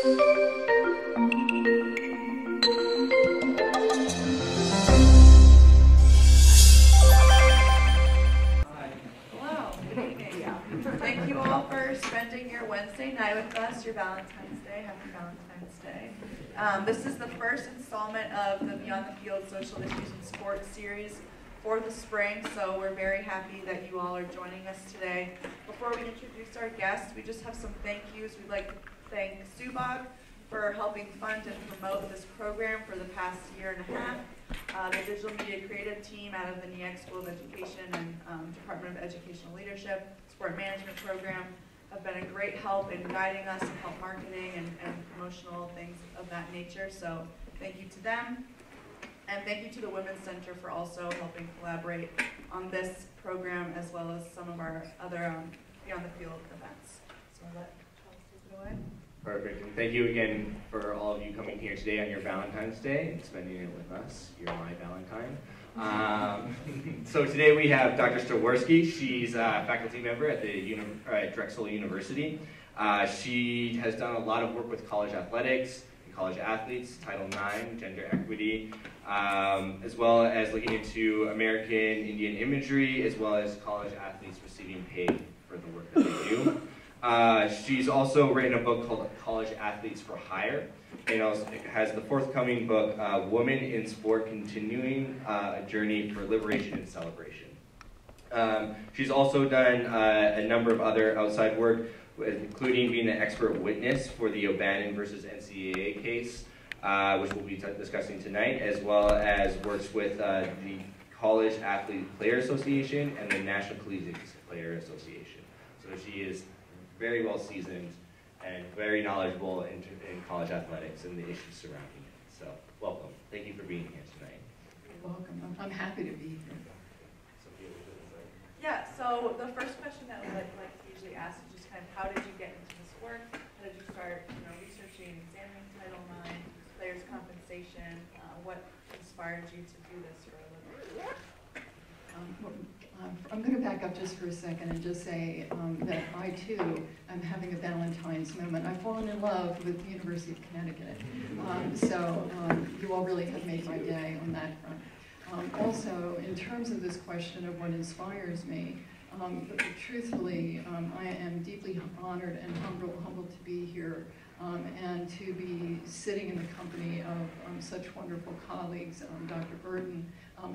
Thank you all for spending your Wednesday night with us, your Valentine's Day. Happy Valentine's Day. This is the first installment of the Beyond the Field Social Issues and Sports series for the spring, so we're very happy that you all are joining us today. Before we introduce our guests, we just have some thank yous. We'd like to thank Subag for helping fund and promote this program for the past year and a half. The Digital Media Creative Team out of the NCAA School of Education and Department of Educational Leadership Sport Management Program have been a great help in guiding us in help marketing and promotional things of that nature. So thank you to them. And thank you to the Women's Center for also helping collaborate on this program as well as some of our other Beyond the Field events. So I'll let Charles take it away. Perfect. And thank you again for all of you coming here today on your Valentine's Day and spending it with us. You're my Valentine. So today we have Dr. Staurowsky. She's a faculty member at the Drexel University. She has done a lot of work with college athletics and college athletes, Title IX, gender equity, as well as looking into American Indian imagery, as well as college athletes receiving pay for the work that they do. She's also written a book called College Athletes for Hire, and also has the forthcoming book, Women in Sport, Continuing a Journey for Liberation and Celebration. She's also done a number of other outside work, including being an expert witness for the O'Bannon versus NCAA case, which we'll be discussing tonight, as well as works with the College Athlete Player Association and the National Collegiate Player Association. So she is very well seasoned and very knowledgeable in college athletics and the issues surrounding it. So welcome. Thank you for being here tonight. You're welcome. I'm happy to be here. Yeah, so the first question that we like to usually ask is just kind of how did you get into this work? How did you start researching and examining Title IX, players' compensation? What inspired you to do this for a living? I'm going to back up just for a second and just say that I, too, am having a Valentine's moment. I've fallen in love with the University of Connecticut. So you all really have made my day on that front. Also, in terms of this question of what inspires me, truthfully, I am deeply honored and humbled to be here and to be sitting in the company of such wonderful colleagues, Dr. Burton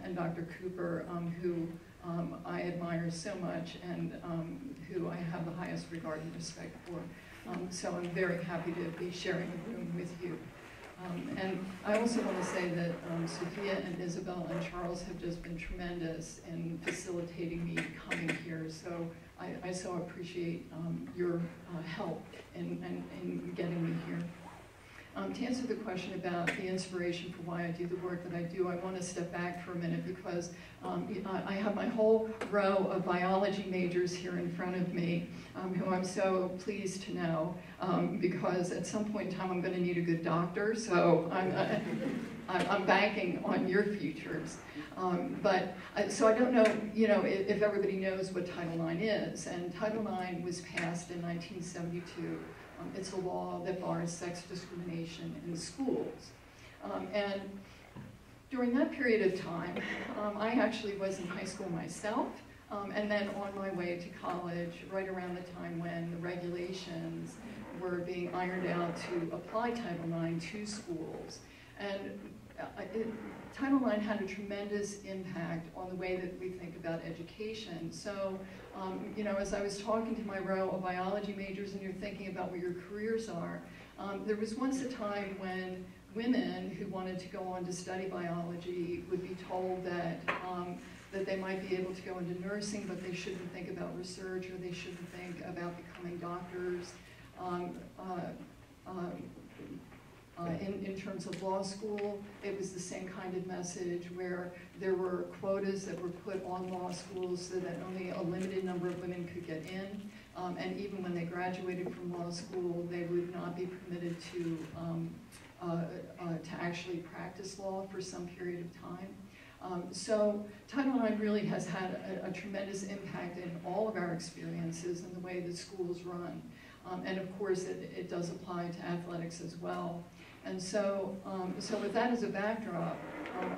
and Dr. Cooper, who I admire so much and who I have the highest regard and respect for. So I'm very happy to be sharing a room with you. And I also want to say that Sophia and Isabel and Charles have just been tremendous in facilitating me coming here. So I so appreciate your help in getting me here. To answer the question about the inspiration for why I do the work that I do, I want to step back for a minute because I have my whole row of biology majors here in front of me, who I'm so pleased to know, because at some point in time I'm going to need a good doctor, so I'm banking on your futures. So I don't know, if everybody knows what Title IX is, and Title IX was passed in 1972. It's a law that bars sex discrimination in schools. And during that period of time, I actually was in high school myself, and then on my way to college, right around the time when the regulations were being ironed out to apply Title IX to schools. And Title IX had a tremendous impact on the way that we think about education. So, as I was talking to my row of biology majors and you're thinking about what your careers are, there was once a time when women who wanted to go on to study biology would be told that they might be able to go into nursing, but they shouldn't think about research or they shouldn't think about becoming doctors. In terms of law school, it was the same kind of message where there were quotas that were put on law schools so that only a limited number of women could get in. And even when they graduated from law school, they would not be permitted to actually practice law for some period of time. So Title IX really has had a tremendous impact in all of our experiences and the way that schools run. And of course, it does apply to athletics as well. And so, so with that as a backdrop,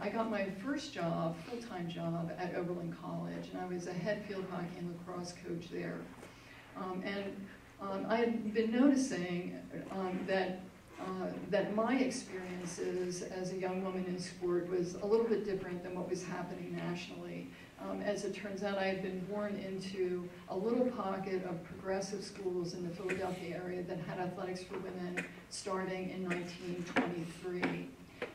I got my first job, full-time job, at Oberlin College, and I was a head field hockey and lacrosse coach there. I had been noticing that my experiences as a young woman in sport was a little bit different than what was happening nationally. As it turns out, I had been born into a little pocket of progressive schools in the Philadelphia area that had athletics for women starting in 1923.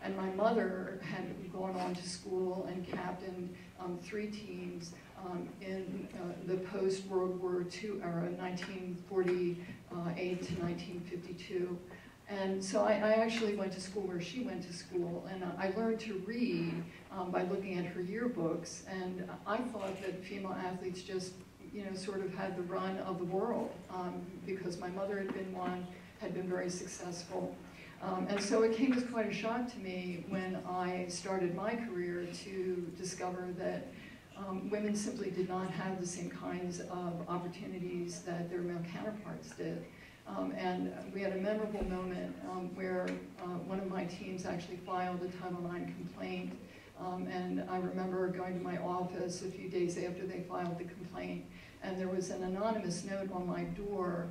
And my mother had gone on to school and captained 3 teams in the post-World War II era, 1948 to 1952. And so I actually went to school where she went to school, and I learned to read by looking at her yearbooks, and I thought that female athletes just, sort of had the run of the world, because my mother had been one, had been very successful. And so it came as quite a shock to me when I started my career to discover that women simply did not have the same kinds of opportunities that their male counterparts did. And we had a memorable moment where one of my teams actually filed a Title IX complaint. And I remember going to my office a few days after they filed the complaint, and there was an anonymous note on my door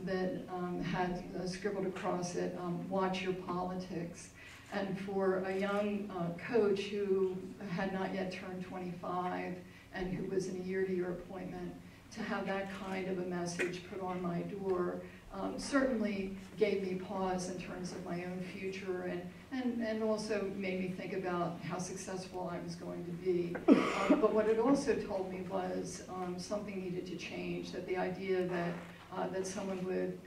that had scribbled across it, "Watch your politics." And for a young coach who had not yet turned 25 and who was in a year-to-year appointment, to have that kind of a message put on my door certainly gave me pause in terms of my own future, and also made me think about how successful I was going to be. But what it also told me was something needed to change, that the idea that someone would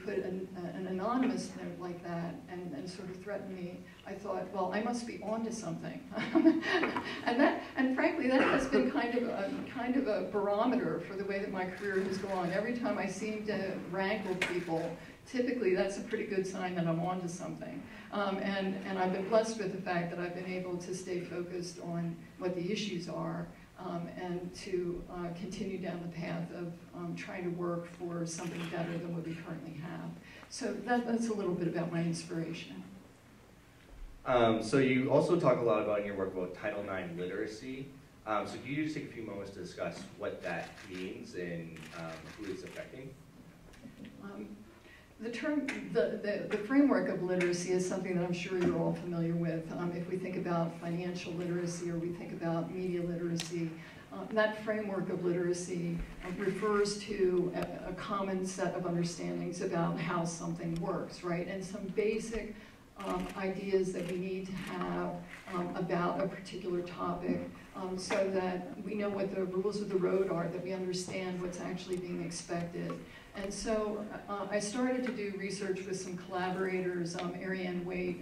put an anonymous note like that and sort of threaten me, I thought, well, I must be onto something. and frankly, that has been kind of a barometer for the way that my career has gone. Every time I seem to rankle people, typically that's a pretty good sign that I'm onto something. And I've been blessed with the fact that I've been able to stay focused on what the issues are, and to continue down the path of trying to work for something better than what we currently have. So that's a little bit about my inspiration. So you also talk a lot about in your work about Title IX literacy. So can you just take a few moments to discuss what that means and who it's affecting? The framework of literacy is something that I'm sure you're all familiar with. If we think about financial literacy or we think about media literacy, that framework of literacy refers to a common set of understandings about how something works, right? And some basic ideas that we need to have about a particular topic, so that we know what the rules of the road are, that we understand what's actually being expected. And so I started to do research with some collaborators. Ariane Waite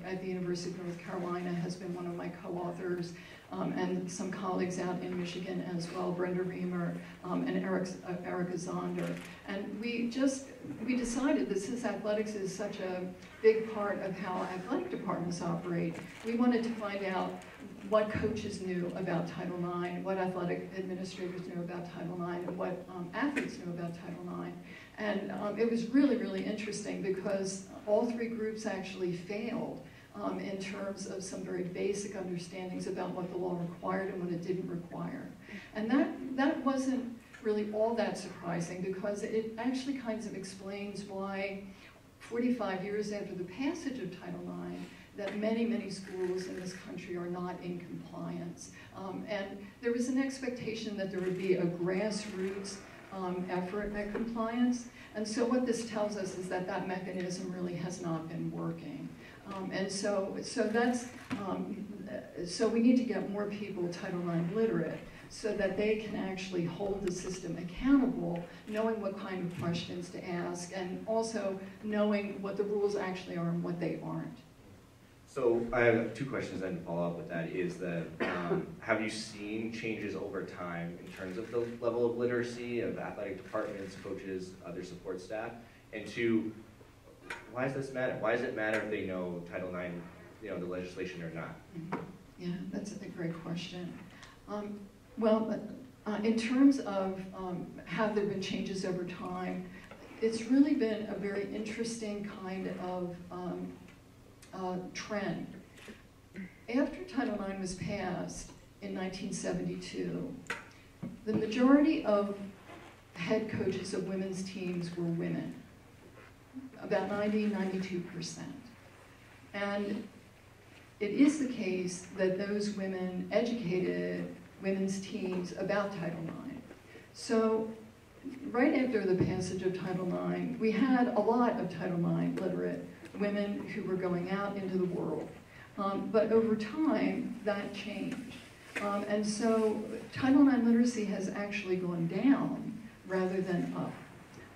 at the University of North Carolina has been one of my co-authors, and some colleagues out in Michigan as well, Brenda Reamer and Erica Zonder. And we decided that since athletics is such a big part of how athletic departments operate, we wanted to find out what coaches knew about Title IX, what athletic administrators knew about Title IX, and what athletes knew about Title IX. And it was really, really interesting because all 3 groups actually failed in terms of some very basic understandings about what the law required and what it didn't require. And that wasn't really all that surprising, because it actually kind of explains why 45 years after the passage of Title IX, that many, many schools in this country are not in compliance. And there was an expectation that there would be a grassroots effort at compliance. And so what this tells us is that that mechanism really has not been working. And so we need to get more people Title IX literate, so that they can actually hold the system accountable, knowing what kind of questions to ask, and also knowing what the rules actually are and what they aren't. So I have 2 questions then to follow up with that. Is that have you seen changes over time in terms of the level of literacy of athletic departments, coaches, other support staff? And 2, why does this matter? Why does it matter if they know Title IX, the legislation or not? Yeah, that's a great question. Well, In terms of have there been changes over time, it's really been a very interesting kind of trend. After Title IX was passed in 1972, the majority of head coaches of women's teams were women, about 92%. And it is the case that those women educated women's teams about Title IX. So right after the passage of Title IX, we had a lot of Title IX literate women who were going out into the world. But over time, that changed. And so Title IX literacy has actually gone down rather than up.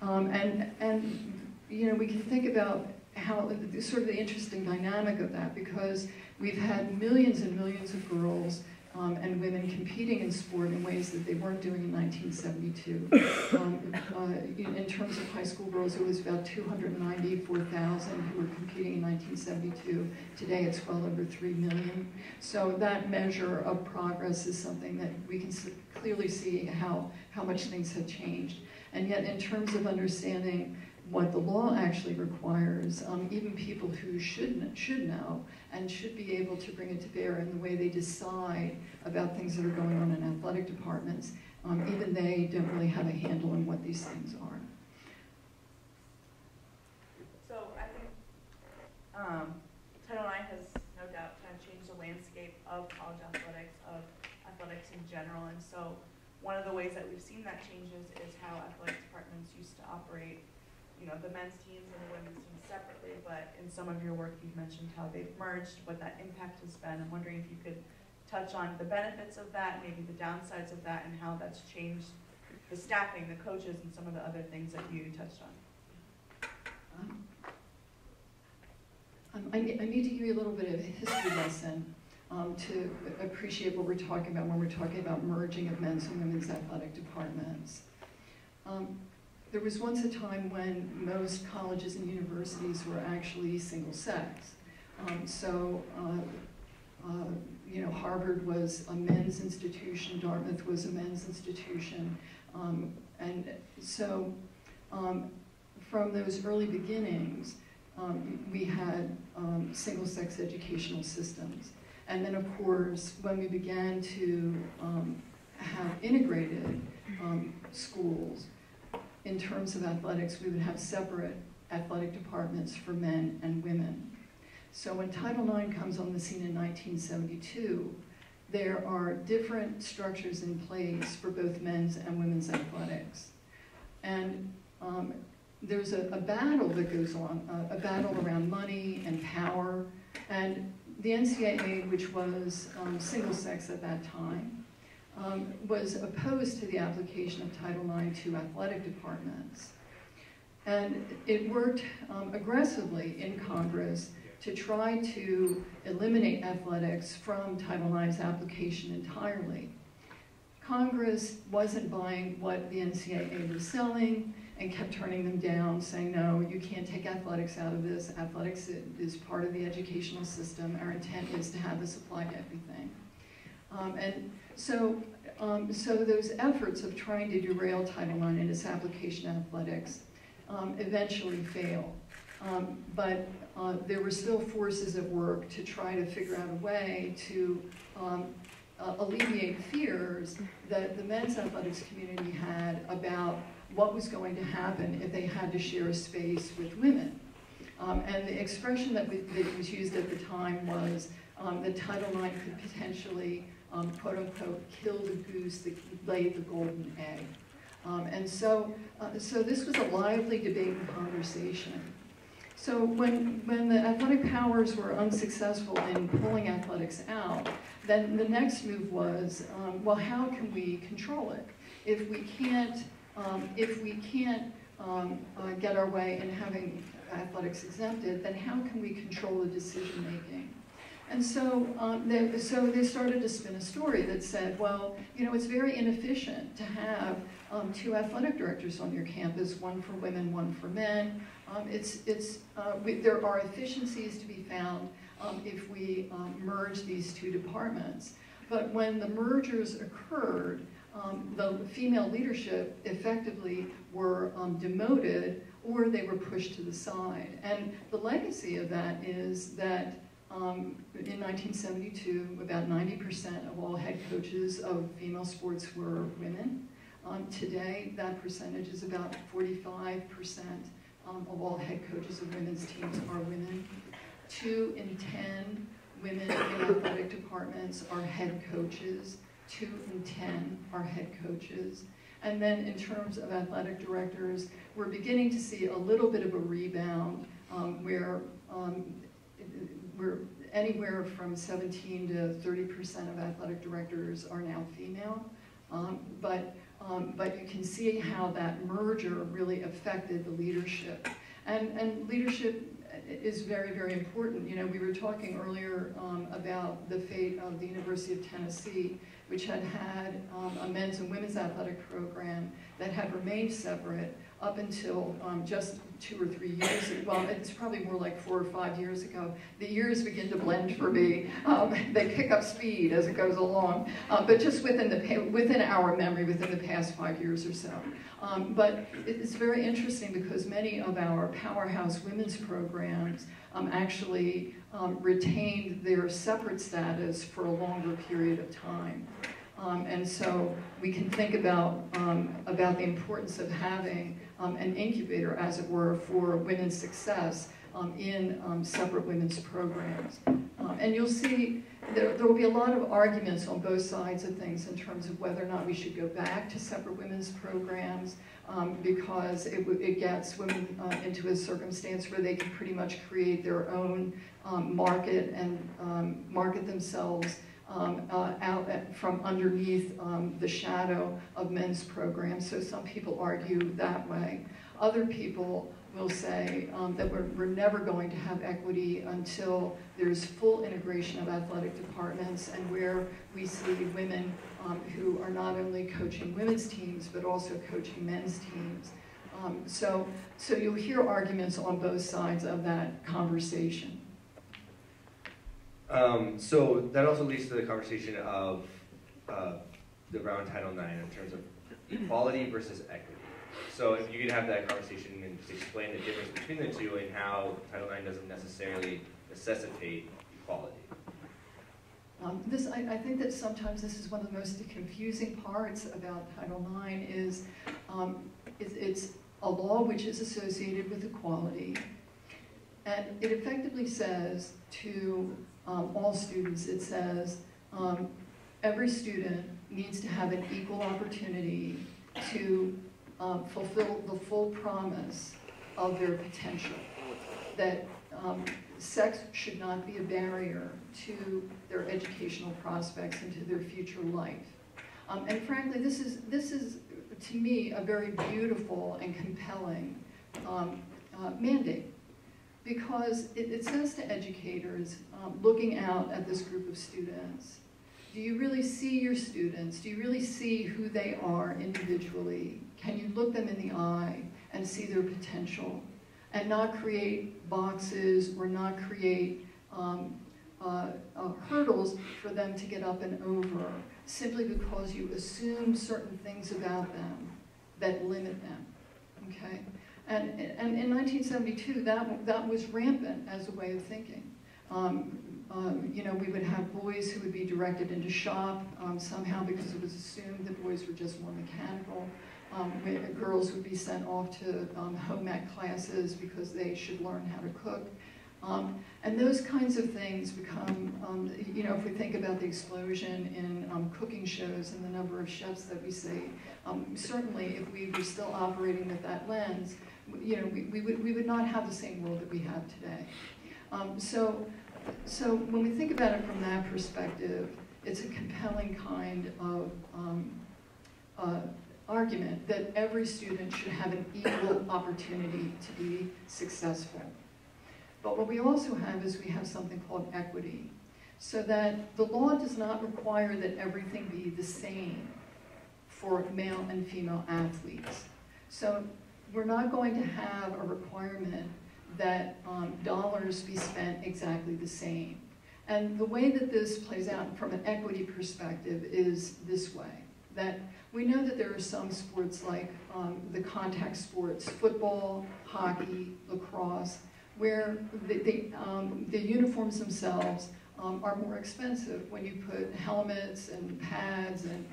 And you know, we can think about how sort of the interesting dynamic of that, because we've had millions and millions of girls and women competing in sport in ways that they weren't doing in 1972. In terms of high school girls, it was about 294,000 who were competing in 1972. Today it's well over 3 million. So that measure of progress is something that we can clearly see how much things have changed. And yet in terms of understanding what the law actually requires, even people who should know and should be able to bring it to bear in the way they decide about things that are going on in athletic departments, even they don't really have a handle on what these things are. So I think Title IX has no doubt kind of changed the landscape of college athletics, of athletics in general, and so one of the ways that we've seen that changes is how athletic departments used to operate, you know, the men's teams and the women's teams separately, but in some of your work you've mentioned how they've merged, what that impact has been. I'm wondering if you could touch on the benefits of that, maybe the downsides of that, and how that's changed the staffing, the coaches, and some of the other things that you touched on. I need to give you a little bit of a history lesson to appreciate what we're talking about when we're talking about merging of men's and women's athletic departments. There was once a time when most colleges and universities were actually single-sex. You know, Harvard was a men's institution, Dartmouth was a men's institution, and so from those early beginnings, we had single-sex educational systems. And then, of course, when we began to have integrated schools, in terms of athletics, we would have separate athletic departments for men and women. So when Title IX comes on the scene in 1972, there are different structures in place for both men's and women's athletics. And there's a battle that goes on, a battle around money and power. And the NCAA, which was single-sex at that time, was opposed to the application of Title IX to athletic departments. And it worked aggressively in Congress to try to eliminate athletics from Title IX's application entirely. Congress wasn't buying what the NCAA was selling and kept turning them down, saying, no, you can't take athletics out of this. Athletics is part of the educational system. Our intent is to have this apply to everything. So those efforts of trying to derail Title IX and its application to athletics eventually failed. But there were still forces at work to try to figure out a way to alleviate fears that the men's athletics community had about what was going to happen if they had to share a space with women. And the expression that was used at the time was that Title IX could potentially, quote unquote, kill the goose that laid the golden egg. So this was a lively debate and conversation. So when the athletic powers were unsuccessful in pulling athletics out, then the next move was, well, how can we control it? If we can't get our way in having athletics exempted, then how can we control the decision making? And so they started to spin a story that said, well, you know, it's very inefficient to have two athletic directors on your campus, one for women, one for men. There are efficiencies to be found if we merge these two departments. But when the mergers occurred, the female leadership effectively were demoted or they were pushed to the side. And the legacy of that is that in 1972, about 90% of all head coaches of female sports were women. Today, that percentage is about 45% of all head coaches of women's teams are women. 2 in 10 women in athletic departments are head coaches. 2 in 10 are head coaches. And then in terms of athletic directors, we're beginning to see a little bit of a rebound where we're anywhere from 17 to 30% of athletic directors are now female. But you can see how that merger really affected the leadership. And leadership is very, very important. You know, we were talking earlier about the fate of the University of Tennessee, which had had a men's and women's athletic program that had remained separate up until just 2 or 3 years ago. Well, it's probably more like 4 or 5 years ago. The years begin to blend for me. They pick up speed as it goes along, but just within our memory, within the past 5 years or so. But it's very interesting because many of our powerhouse women's programs actually retained their separate status for a longer period of time. And so we can think about the importance of having an incubator, as it were, for women's success in separate women's programs. And you'll see there will be a lot of arguments on both sides of things in terms of whether or not we should go back to separate women's programs because it gets women into a circumstance where they can pretty much create their own market and market themselves out from underneath the shadow of men's programs. So some people argue that way. Other people will say that we're never going to have equity until there's full integration of athletic departments and where we see women who are not only coaching women's teams but also coaching men's teams. So you'll hear arguments on both sides of that conversation. So that also leads to the conversation of around Title IX in terms of equality versus equity. So if you could have that conversation and just explain the difference between the two and how Title IX doesn't necessarily necessitate equality. I think that sometimes this is one of the most confusing parts about Title IX is it's a law which is associated with equality. And it effectively says to all students, it says every student needs to have an equal opportunity to fulfill the full promise of their potential. That sex should not be a barrier to their educational prospects and to their future life. And frankly, this is to me a very beautiful and compelling mandate. Because it says to educators, looking out at this group of students, do you really see your students? Do you really see who they are individually? Can you look them in the eye and see their potential and not create boxes or not create hurdles for them to get up and over simply because you assume certain things about them that limit them, okay? And in 1972, that was rampant as a way of thinking. You know, we would have boys who would be directed into shop somehow because it was assumed that boys were just more mechanical. Girls would be sent off to home ec classes because they should learn how to cook. And those kinds of things become, you know, if we think about the explosion in cooking shows and the number of chefs that we see, certainly if we were still operating with that lens, you know, we would not have the same world that we have today. So when we think about it from that perspective, it's a compelling kind of argument that every student should have an equal opportunity to be successful. But what we also have is we have something called equity, so that the law does not require that everything be the same for male and female athletes. So we're not going to have a requirement that dollars be spent exactly the same. And the way that this plays out from an equity perspective is this way, that we know that there are some sports like the contact sports, football, hockey, lacrosse, where the uniforms themselves are more expensive when you put helmets and pads and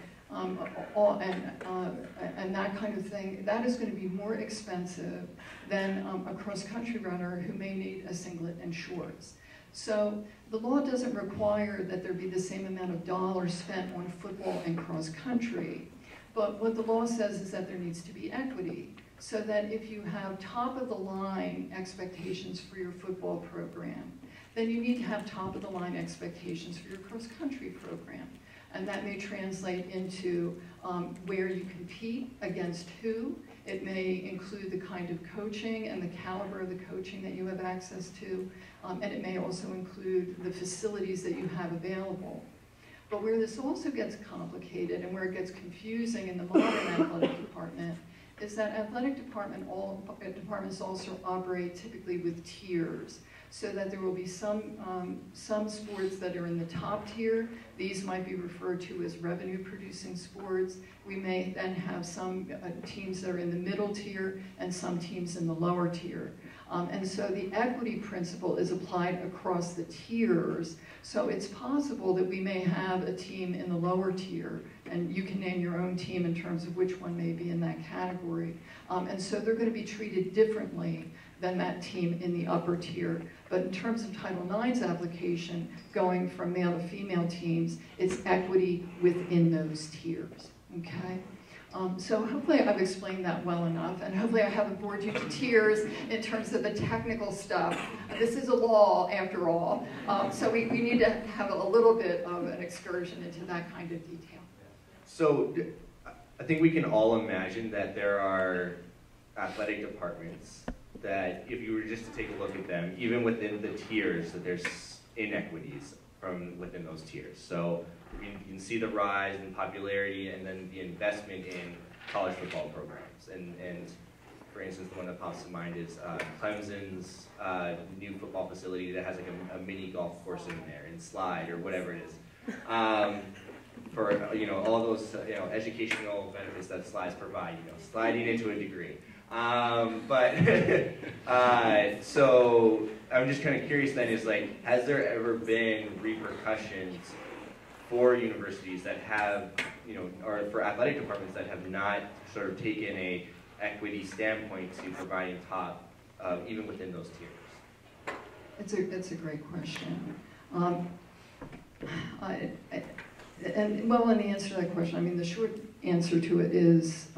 that kind of thing. That is going to be more expensive than a cross-country runner who may need a singlet and shorts. So the law doesn't require that there be the same amount of dollars spent on football and cross-country, but what the law says is that there needs to be equity, so that if you have top-of-the-line expectations for your football program, then you need to have top-of-the-line expectations for your cross-country program. And that may translate into where you compete against who. It may include the kind of coaching and the caliber of the coaching that you have access to. And it may also include the facilities that you have available. But where this also gets complicated and where it gets confusing in the modern athletic department is that athletic departments also operate typically with tiers, so that there will be some sports that are in the top tier. These might be referred to as revenue-producing sports. We may then have some teams that are in the middle tier and some teams in the lower tier. And so the equity principle is applied across the tiers. So it's possible that we may have a team in the lower tier, and you can name your own team in terms of which one may be in that category. And so they're going to be treated differently than that team in the upper tier. But in terms of Title IX's application, going from male to female teams, it's equity within those tiers, okay? So hopefully I've explained that well enough, and hopefully I haven't bored you to tears in terms of the technical stuff. This is a law, after all, so we need to have a little bit of an excursion into that kind of detail. So I think we can all imagine that there are athletic departments that if you were just to take a look at them, even within the tiers, that there's inequities from within those tiers. So you can see the rise in popularity and then the investment in college football programs. And for instance, the one that pops to mind is Clemson's new football facility that has like a mini golf course in there, and slide or whatever it is. For all those educational benefits that slides provide, sliding into a degree. So I'm just kind of curious then, is like, has there ever been repercussions for universities that have, or for athletic departments that have not sort of taken a equity standpoint to providing top, even within those tiers? It's a great question. And well, in the answer to that question, I mean, the short answer to it is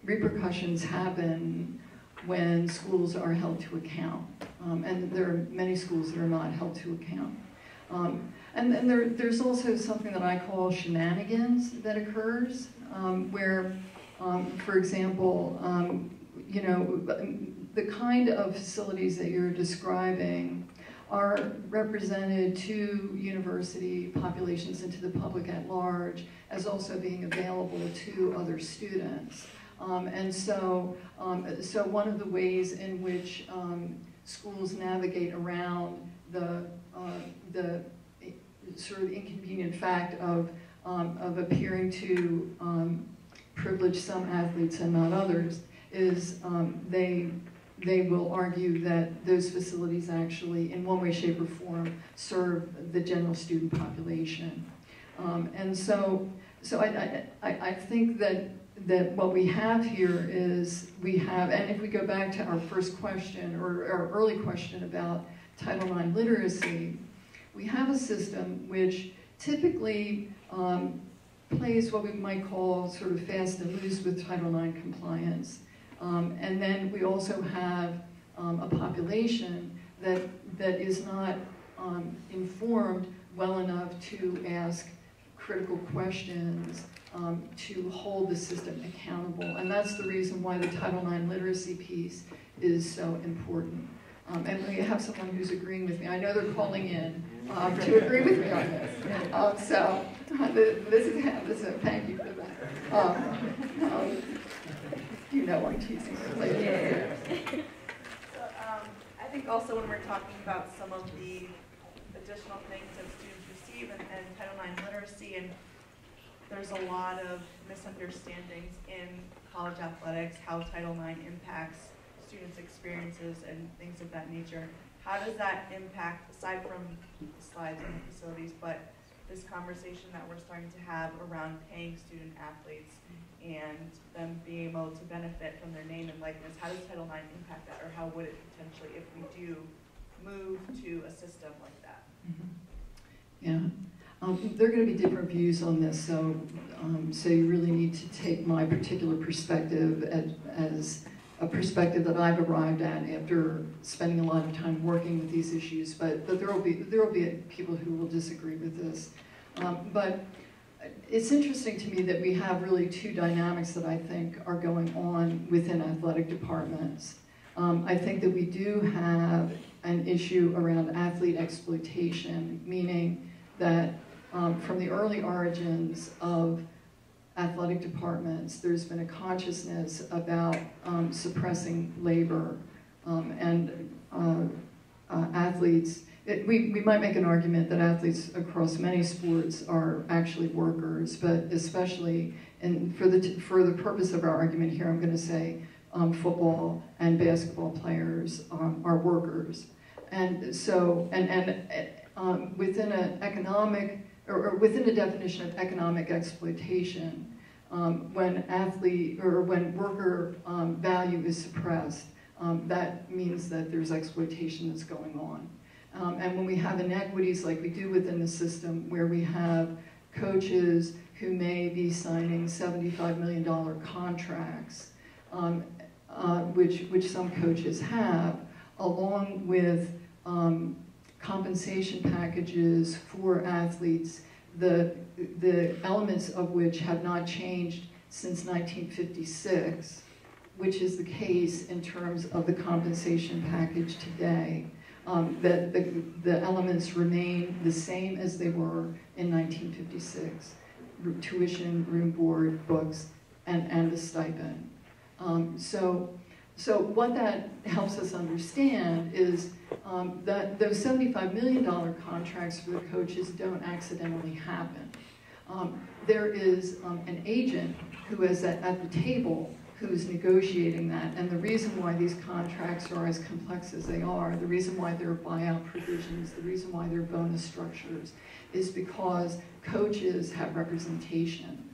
repercussions happen when schools are held to account. And there are many schools that are not held to account. And then there's also something that I call shenanigans that occurs, where, for example, the kind of facilities that you're describing are represented to university populations and to the public at large as also being available to other students. And so one of the ways in which schools navigate around the sort of inconvenient fact of appearing to privilege some athletes and not others is they will argue that those facilities actually, in one way, shape, or form, serve the general student population. And so I think that what we have here is and if we go back to our first question, or our early question about Title IX literacy, we have a system which typically plays what we might call sort of fast and loose with Title IX compliance. And then we also have a population that is not informed well enough to ask critical questions, to hold the system accountable. And that's the reason why the Title IX literacy piece is so important. And we have someone who's agreeing with me. I know they're calling in to agree with me on this. This is thank you for that. I'm teasing her later. Yeah. So I think also when we're talking about some of the additional things that students receive and Title IX literacy and there's a lot of misunderstandings in college athletics, how Title IX impacts students' experiences and things of that nature. How does that impact, aside from the slides and the facilities, but this conversation that we're starting to have around paying student athletes and them being able to benefit from their name and likeness? How does Title IX impact that, or how would it potentially, if we do move to a system like that? Yeah. There are going to be different views on this, so you really need to take my particular perspective as a perspective that I've arrived at after spending a lot of time working with these issues. But there will be people who will disagree with this. But it's interesting to me that we have really two dynamics that I think are going on within athletic departments. I think that we do have an issue around athlete exploitation, meaning that from the early origins of athletic departments, there's been a consciousness about suppressing labor and athletes. We might make an argument that athletes across many sports are actually workers, but especially, and for the purpose of our argument here, I'm going to say football and basketball players are workers. And so, within an economic, or within a definition of economic exploitation, when worker value is suppressed, that means that there's exploitation that's going on. And when we have inequities like we do within the system, where we have coaches who may be signing $75 million contracts, which some coaches have, along with compensation packages for athletes, the elements of which have not changed since 1956, which is the case in terms of the compensation package today. That the elements remain the same as they were in 1956. Tuition, room, board, books, and a stipend. So what that helps us understand is that those $75 million contracts for the coaches don't accidentally happen. There is an agent who is at the table who's negotiating that, and the reason why these contracts are as complex as they are, the reason why there are buyout provisions, the reason why there are bonus structures, is because coaches have representation.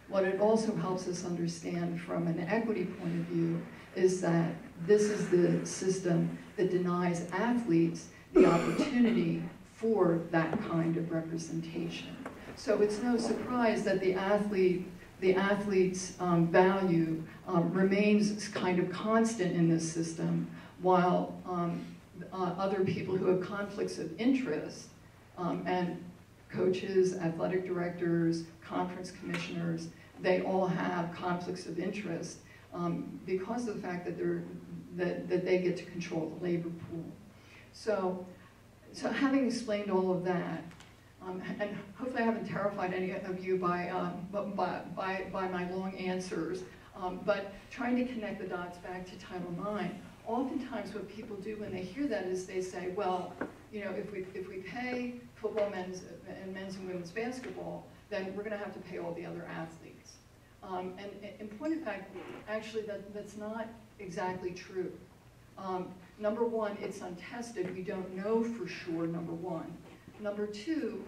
What it also helps us understand from an equity point of view is that this is the system that denies athletes the opportunity for that kind of representation. So it's no surprise that the athlete's value remains kind of constant in this system, while other people who have conflicts of interest, and coaches, athletic directors, conference commissioners, they all have conflicts of interest because of the fact that they get to control the labor pool. So having explained all of that, and hopefully I haven't terrified any of you by my long answers, but trying to connect the dots back to Title IX, oftentimes what people do when they hear that is they say, well, you know, if we pay football, men's and women's basketball, then we're going to have to pay all the other athletes. And in point of fact, actually that's not exactly true. Number one, it's untested. We don't know for sure, number one. Number two,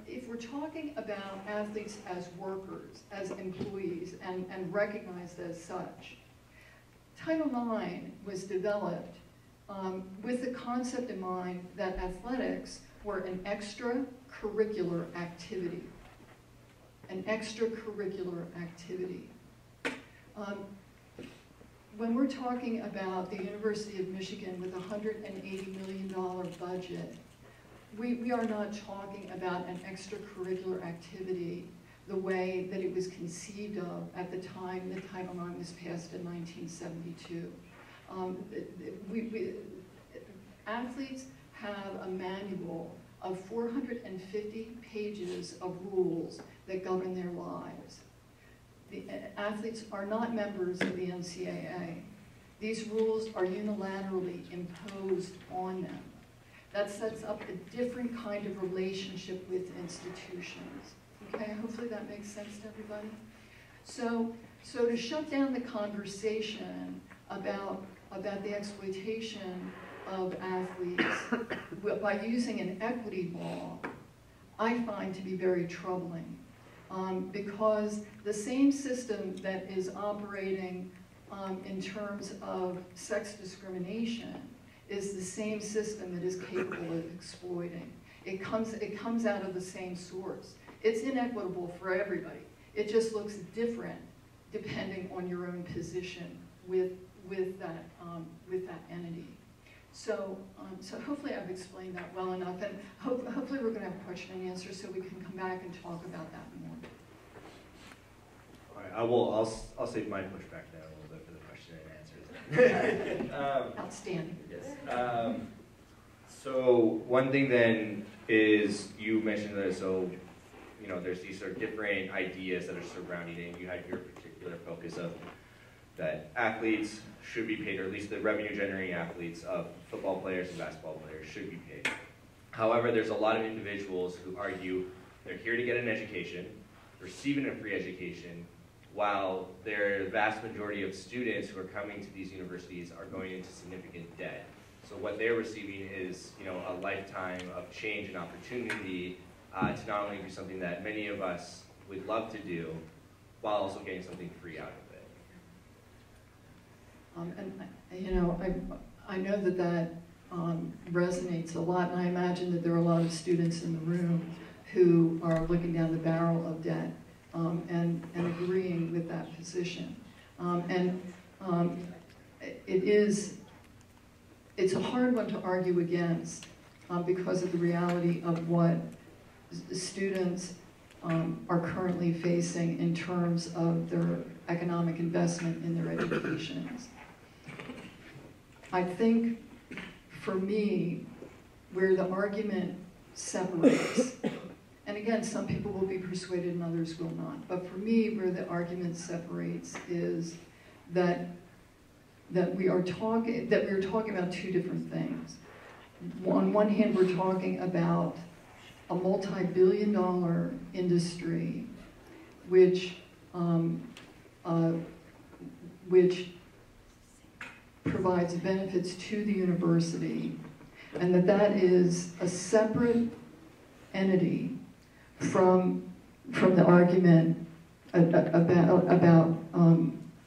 if we're talking about athletes as workers, as employees, and recognized as such, Title IX was developed with the concept in mind that athletics were an extracurricular activity. An extracurricular activity. When we're talking about the University of Michigan with a $180 million budget, we are not talking about an extracurricular activity the way that it was conceived of at the time that Title IX was passed in 1972. Athletes have a manual of 450 pages of rules that govern their lives. The athletes are not members of the NCAA. These rules are unilaterally imposed on them. That sets up a different kind of relationship with institutions. Okay, hopefully that makes sense to everybody. So to shut down the conversation about the exploitation of athletes by using an equity law, I find to be very troubling. Because the same system that is operating in terms of sex discrimination is the same system that is capable of exploiting. It comes out of the same source. It's inequitable for everybody. It just looks different depending on your own position with that entity. So hopefully I've explained that well enough, and hopefully we're going to have question and answer so we can come back and talk about that more. All right, I'll save my pushback now a little bit for the question and answers. Outstanding. Yes. So one thing then is you mentioned that there's these sort of different ideas that are surrounding it. You had your particular focus of that athletes should be paid, or at least the revenue-generating athletes of football players and basketball players should be paid. However, there's a lot of individuals who argue they're here to get an education, receiving a free education, while the vast majority of students who are coming to these universities are going into significant debt. So what they're receiving is, a lifetime of change and opportunity to not only do something that many of us would love to do, while also getting something free out of it. I know that resonates a lot, and I imagine that there are a lot of students in the room who are looking down the barrel of debt and agreeing with that position. It's a hard one to argue against because of the reality of what students are currently facing in terms of their economic investment in their educations. I think, for me, where the argument separates, and again, some people will be persuaded and others will not, but for me, where the argument separates is that we are talking about two different things. On one hand, we're talking about a multi-billion-dollar industry which provides benefits to the university, and that is a separate entity from the argument about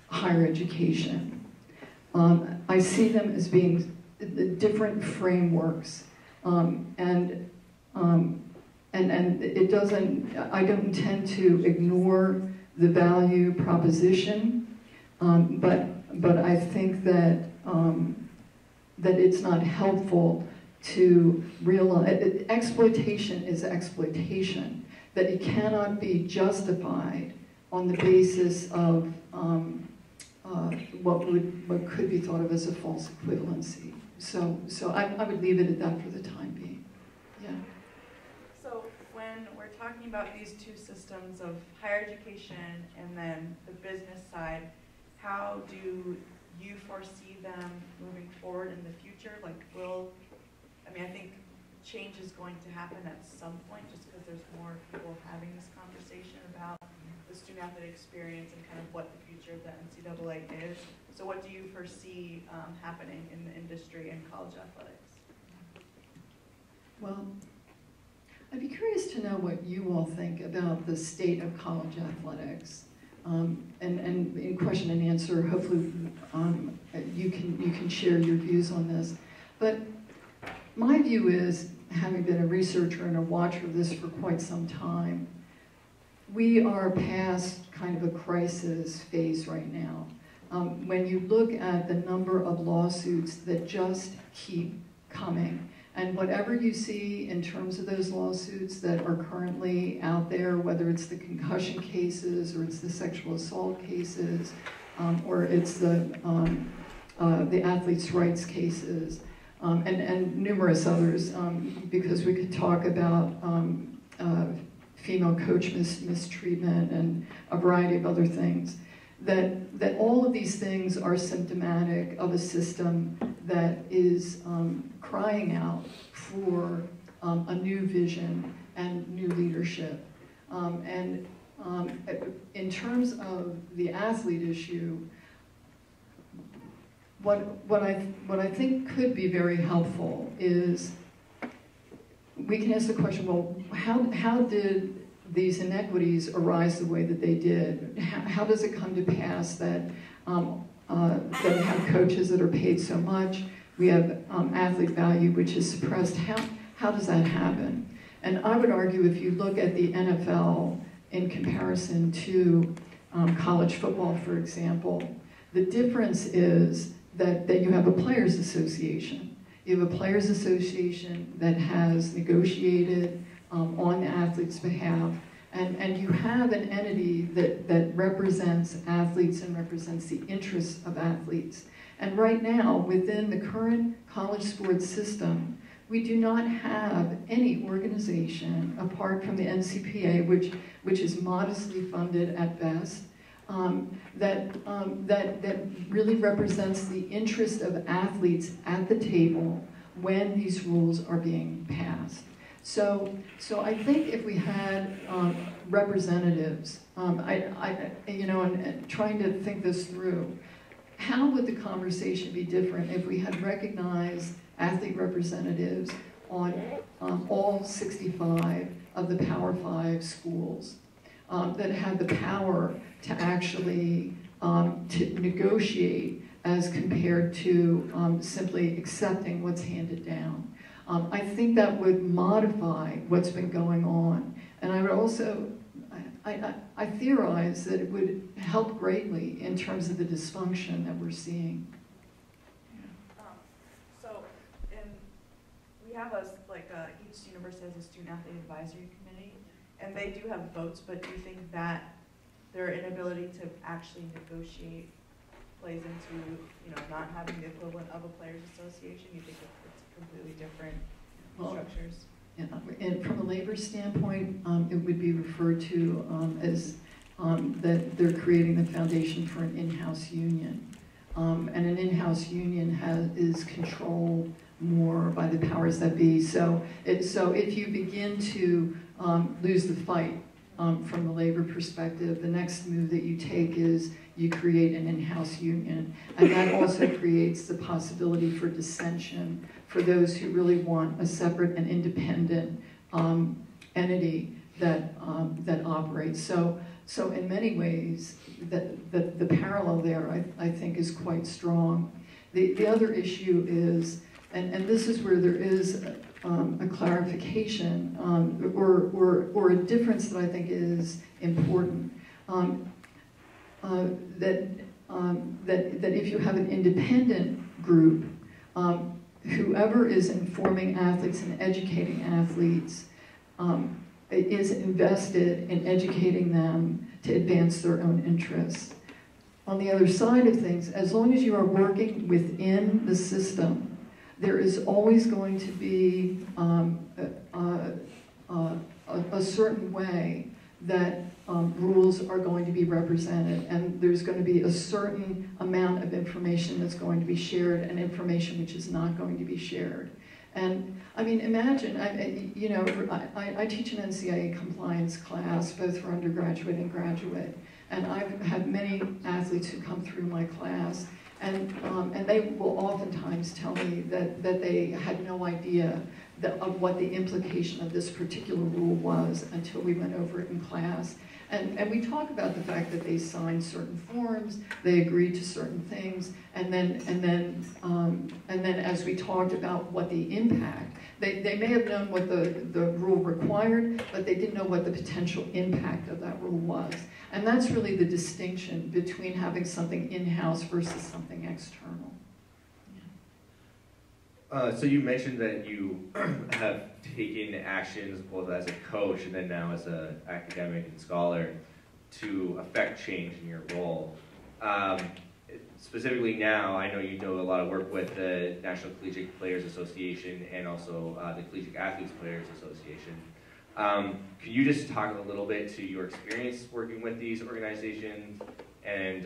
higher education. I see them as being different frameworks, and it doesn't. I don't intend to ignore the value proposition, but I think that it's not helpful to realize exploitation is exploitation, that it cannot be justified on the basis of what could be thought of as a false equivalency. So I would leave it at that for the time being. Yeah. So when we're talking about these two systems of higher education and then the business side, how do you foresee them moving forward in the future? I think change is going to happen at some point just because there's more people having this conversation about the student-athlete experience and kind of what the future of the NCAA is. So what do you foresee happening in the industry and college athletics? Well, I'd be curious to know what you all think about the state of college athletics. And in question and answer, hopefully you can share your views on this. But my view is, having been a researcher and a watcher of this for quite some time, we are past kind of a crisis phase right now. When you look at the number of lawsuits that just keep coming, and whatever you see in terms of those lawsuits that are currently out there, whether it's the concussion cases or it's the sexual assault cases, or it's the athletes' rights cases, and numerous others, because we could talk about female coach mistreatment and a variety of other things, that all of these things are symptomatic of a system that is crying out for a new vision and new leadership. In terms of the athlete issue, what I think could be very helpful is we can ask the question, well, how did these inequities arise the way that they did? How does it come to pass that that we have coaches that are paid so much, we have athlete value which is suppressed? How does that happen? And I would argue if you look at the NFL in comparison to college football, for example, the difference is that you have a players' association. You have a players' association that has negotiated on the athlete's behalf, and you have an entity that represents athletes and represents the interests of athletes. And right now, within the current college sports system, we do not have any organization apart from the NCAA, which is modestly funded at best, that really represents the interest of athletes at the table when these rules are being passed. So I think if we had representatives, and trying to think this through, how would the conversation be different if we had recognized athlete representatives on all 65 of the Power 5 schools that had the power to actually to negotiate as compared to simply accepting what's handed down? I think that would modify what's been going on. And I would also, I theorize that it would help greatly in terms of the dysfunction that we're seeing. We have each university has a student athlete advisory committee, and they do have votes, but do you think that their inability to actually negotiate plays into, not having the equivalent of a players' association? You think it's completely different structures? And from a labor standpoint, it would be referred to as that they're creating the foundation for an in-house union. And an in-house union is controlled more by the powers that be. So if you begin to lose the fight from the labor perspective, the next move that you take is you create an in-house union. And that also creates the possibility for dissension for those who really want a separate and independent entity that operates. So in many ways, the parallel there, I think, is quite strong. The other issue is, and this is where there is a clarification or a difference that I think is important. That if you have an independent group, whoever is informing athletes and educating athletes is invested in educating them to advance their own interests. On the other side of things, as long as you are working within the system, there is always going to be a certain way that rules are going to be represented, and there's going to be a certain amount of information that's going to be shared and information which is not going to be shared. And I mean, imagine, I teach an NCAA compliance class, both for undergraduate and graduate, and I've had many athletes who come through my class, and they will oftentimes tell me that they had no idea of what the implication of this particular rule was until we went over it in class. And we talk about the fact that they signed certain forms, they agreed to certain things, and then as we talked about what the impact, they may have known what the rule required, but they didn't know what the potential impact of that rule was. And that's really the distinction between having something in-house versus something external. So you mentioned that you have taken actions both as a coach and then now as an academic and scholar to affect change in your role. Specifically now, I know you do a lot of work with the National Collegiate Players Association and also the Collegiate Athletes Players Association. Could you just talk a little bit to your experience working with these organizations and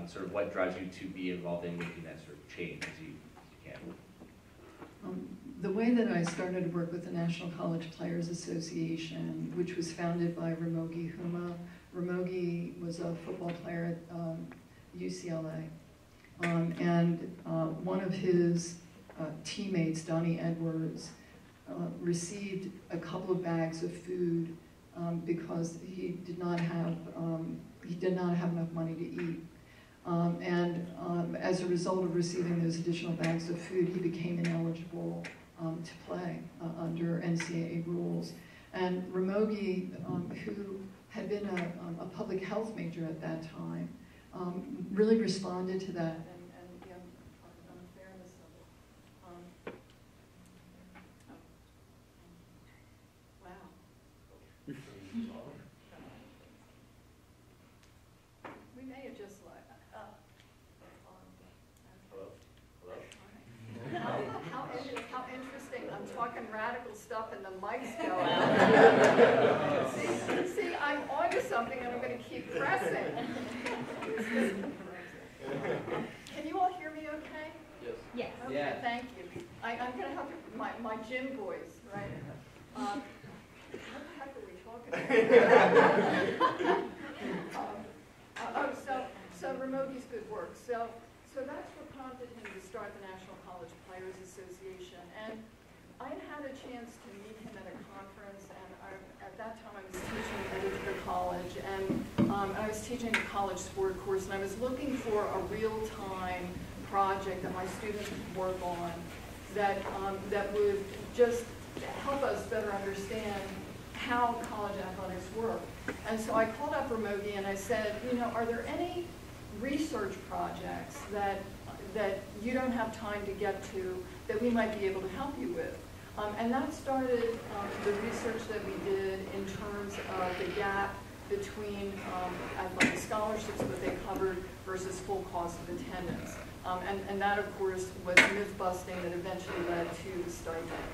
sort of what drives you to be involved in making that sort of change as you can? The way that I started to work with the National College Players Association, which was founded by Ramogi Huma. Ramogi was a football player at UCLA. One of his teammates, Donnie Edwards, received a couple of bags of food because he did not have enough money to eat. As a result of receiving those additional bags of food, he became ineligible to play under NCAA rules. And Ramogi, who had been a public health major at that time, really responded to that. And the unfairness of it. Wow. We may have just like. How interesting. I'm talking radical stuff and the mics go out. see, I'm onto something and I'm going to keep pressing. Can you all hear me okay? Yes. Yes. Okay, Yeah. thank you. I'm going to have my gym voice, right? What the heck are we talking about? So Ramogi's good work. So that's what prompted him to start the National College Players Association. And I had a chance to meet him at a conference, and at that time I was teaching at Ithaca College, and I was teaching a college sport course, and I was looking for a real-time project that my students could work on that would just help us better understand how college athletics work. And so I called up Ramogi and I said, are there any research projects that you don't have time to get to that we might be able to help you with? And that started the research that we did in terms of the gap between athletic scholarships, what they covered, versus full cost of attendance. And that, of course, was myth busting that eventually led to the stipend.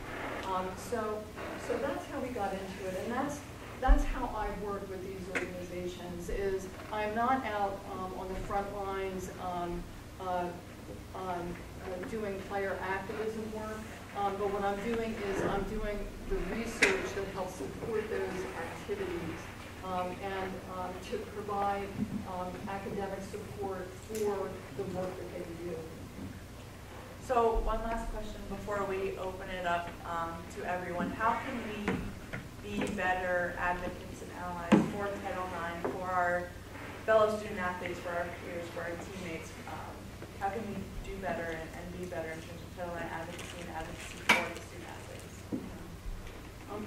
So that's how we got into it, and that's how I work with these organizations. Is I'm not out on the front lines doing player activism work, but what I'm doing is I'm doing the research that helps support those activities and to provide academic support for the work that they do. So one last question before we open it up to everyone. How can we be better advocates and allies for Title IX, for our fellow student athletes, for our peers, for our teammates? How can we do better and be better in terms of Title IX advocacy and advocacy for the student athletes?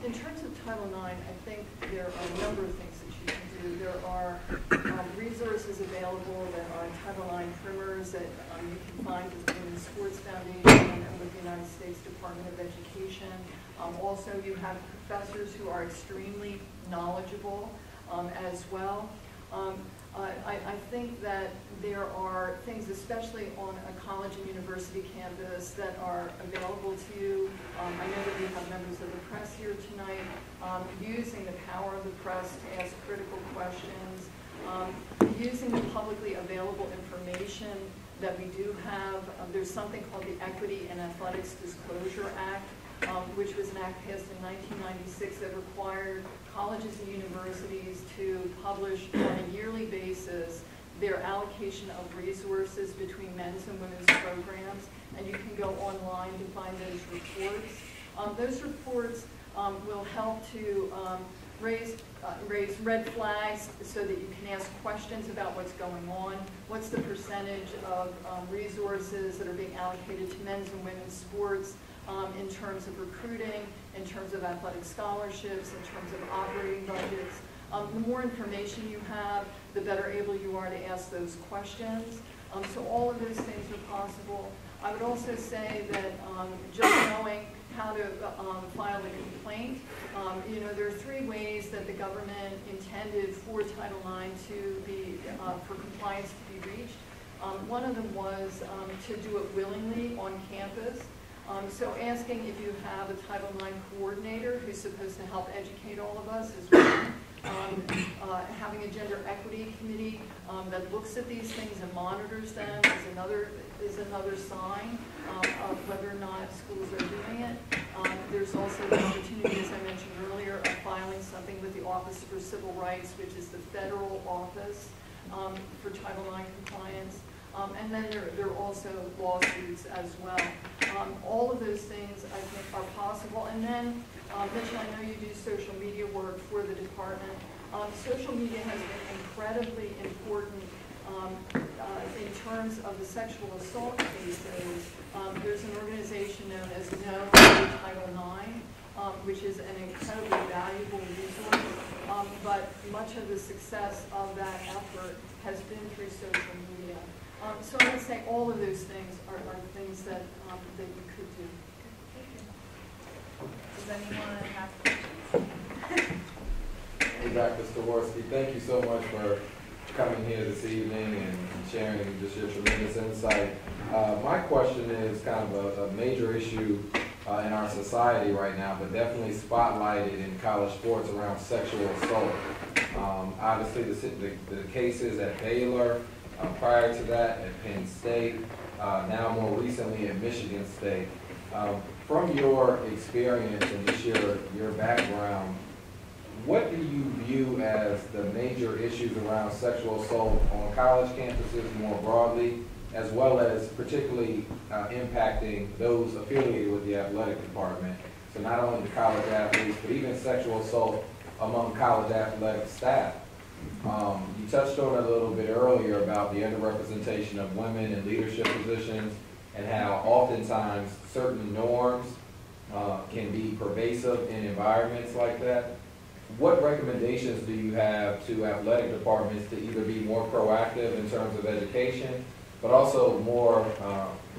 In terms of Title IX, I think there are a number of things that you can do. There are resources available that are Title IX primers that you can find with the Women's Sports Foundation and with the United States Department of Education. Also, you have professors who are extremely knowledgeable as well. I think that there are things, especially on a college and university campus, that are available to you. I know that we have members of the press here tonight using the power of the press to ask critical questions, using the publicly available information that we do have. There's something called the Equity in Athletics Disclosure Act, which was an act passed in 1996 that required colleges and universities to publish on a yearly basis their allocation of resources between men's and women's programs, and you can go online to find those reports. Those reports will help to raise red flags so that you can ask questions about what's going on. What's the percentage of resources that are being allocated to men's and women's sports in terms of recruiting, in terms of athletic scholarships, in terms of operating budgets. The more information you have, the better able you are to ask those questions. So all of those things are possible. I would also say that just knowing how to file a complaint, there are 3 ways that the government intended for Title IX to be, for compliance to be reached. One of them was to do it willingly on campus. So asking if you have a Title IX coordinator who's supposed to help educate all of us is one. Having a gender equity committee that looks at these things and monitors them is another sign of whether or not schools are doing it. there's also the opportunity, as I mentioned earlier, of filing something with the Office for Civil Rights, which is the federal office for Title IX compliance. And then there are also lawsuits as well. All of those things, I think, are possible. And then, Mitch, I know you do social media work for the department. Social media has been incredibly important in terms of the sexual assault cases. There's an organization known as No Title IX, which is an incredibly valuable resource. But much of the success of that effort has been through social media. So I would say all of those things are things that you could do. Does anyone have questions? Hey, Dr. Staurowsky, thank you so much for coming here this evening and sharing just your tremendous insight. My question is kind of a major issue in our society right now, but definitely spotlighted in college sports around sexual assault. Obviously, the cases at Baylor, prior to that at Penn State, now more recently at Michigan State. From your experience and just your background, what do you view as the major issues around sexual assault on college campuses more broadly, as well as particularly impacting those affiliated with the athletic department? So not only the college athletes, but even sexual assault among college athletic staff. You touched on it a little bit earlier about the underrepresentation of women in leadership positions and how oftentimes certain norms can be pervasive in environments like that. What recommendations do you have to athletic departments to either be more proactive in terms of education, but also more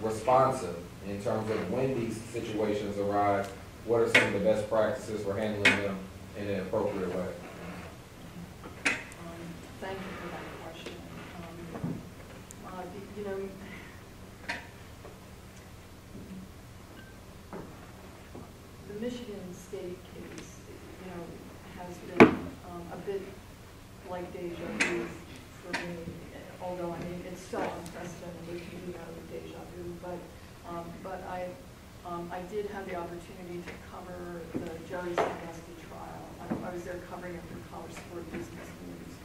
responsive in terms of when these situations arise? What are some of the best practices for handling them in an appropriate way? Thank you for that question. You know, the Michigan State case, you know, has been a bit like deja vu for me, although I mean it's so unprecedented we can do that with deja vu, but I did have the opportunity to cover the Jerry Sandusky trial. I was there covering it for College Sport Business News.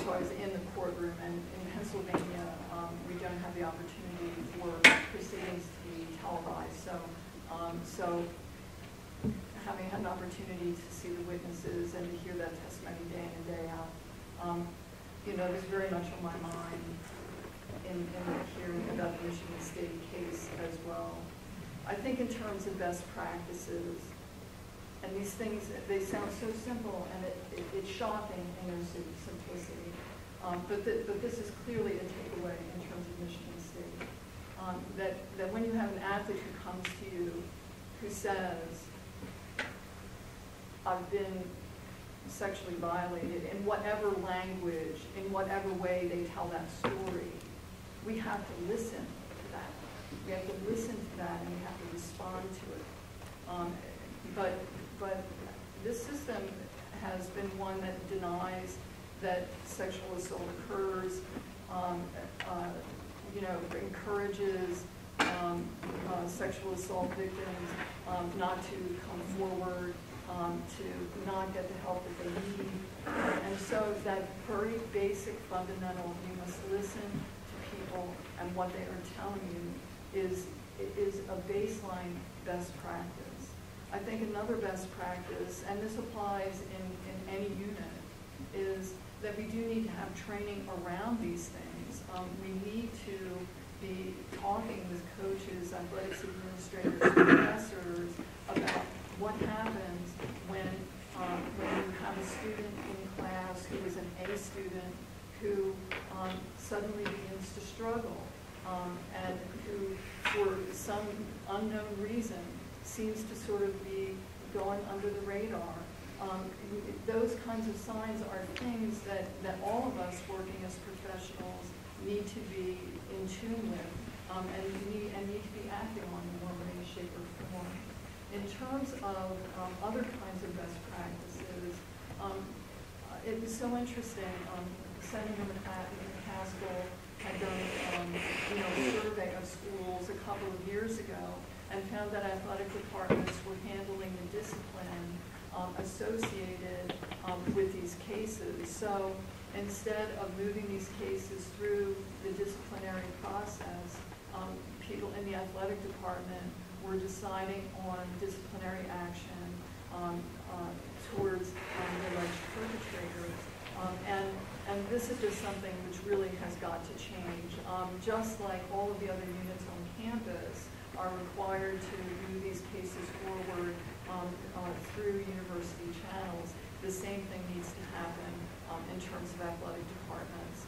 So I was in the courtroom, and in Pennsylvania, we don't have the opportunity for proceedings to be televised. So having had an opportunity to see the witnesses and to hear that testimony day in and day out, you know, it was very much on my mind in hearing about the Michigan State case as well. I think in terms of best practices, and these things, they sound so simple, and it's shocking in their simplicity. But this is clearly a takeaway in terms of Michigan State. That when you have an athlete who comes to you who says, I've been sexually violated, in whatever language, in whatever way they tell that story, we have to listen to that. We have to listen to that, and we have to respond to it. But this system has been one that denies that sexual assault occurs, you know, encourages sexual assault victims not to come forward, to not get the help that they need. And so that very basic fundamental, you must listen to people, and what they are telling you is a baseline best practice. I think another best practice, and this applies in any unit, is that we do need to have training around these things. We need to be talking with coaches, athletics administrators, professors about what happens when you have a student in class who is an A student who suddenly begins to struggle and who, for some unknown reason, seems to sort of be going under the radar. Those kinds of signs are things that all of us working as professionals need to be in tune with and need to be acting on in one way, shape, or form. In terms of other kinds of best practices, it was so interesting. Senator McCaskill had done a survey of schools a couple of years ago and found that athletic departments were handling associated with these cases. So instead of moving these cases through the disciplinary process, people in the athletic department were deciding on disciplinary action towards the alleged perpetrators. And this is just something which really has got to change. Just like all of the other units on campus are required to move these cases forward through university channels, the same thing needs to happen in terms of athletic departments.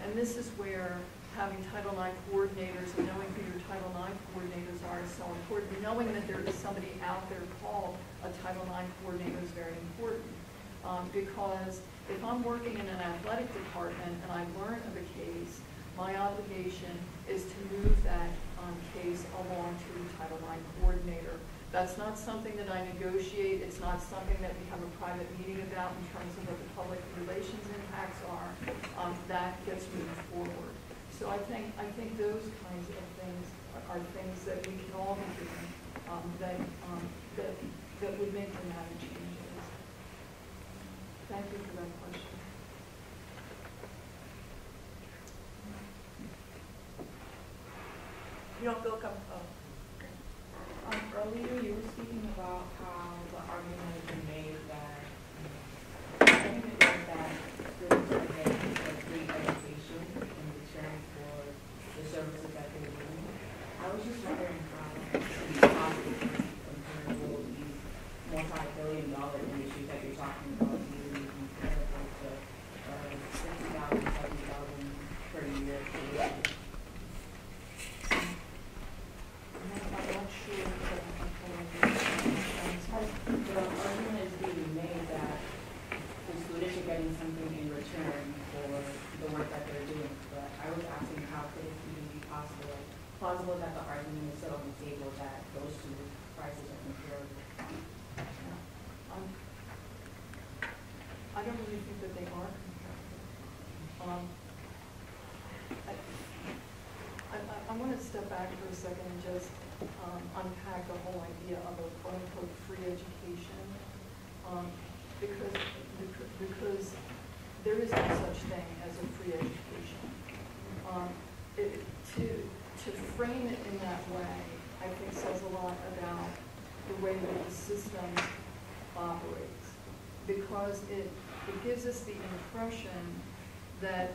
And this is where having Title IX coordinators and knowing who your Title IX coordinators are is so important. Knowing that there is somebody out there called a Title IX coordinator is very important. Because if I'm working in an athletic department and I learn of a case, my obligation is to move that case along to the Title IX coordinator. That's not something that I negotiate. It's not something that we have a private meeting about in terms of what the public relations impacts are. That gets moved forward. So I think those kinds of things are things that we can all be doing that would make dramatic changes. Thank you for that question. You don't feel comfortable. Earlier you were speaking about how the argument has been made that students are getting a free education in return for the services that they're doing. I was just wondering how it's possible compared to these multi-billion-dollar industries that you're talking about being comparable to $60,000, $70,000 per year. I'm not sure. The argument is being made that the students are getting something in return for the work that they're doing. But I was asking how could it even be plausible that the argument is set on the table that those two prices are comparable. I don't really think that they are comparable. I want to step back for a second and just unpack the whole idea of a quote-unquote free education, because there is no such thing as a free education. To frame it in that way, I think says a lot about the way that the system operates, because it gives us the impression that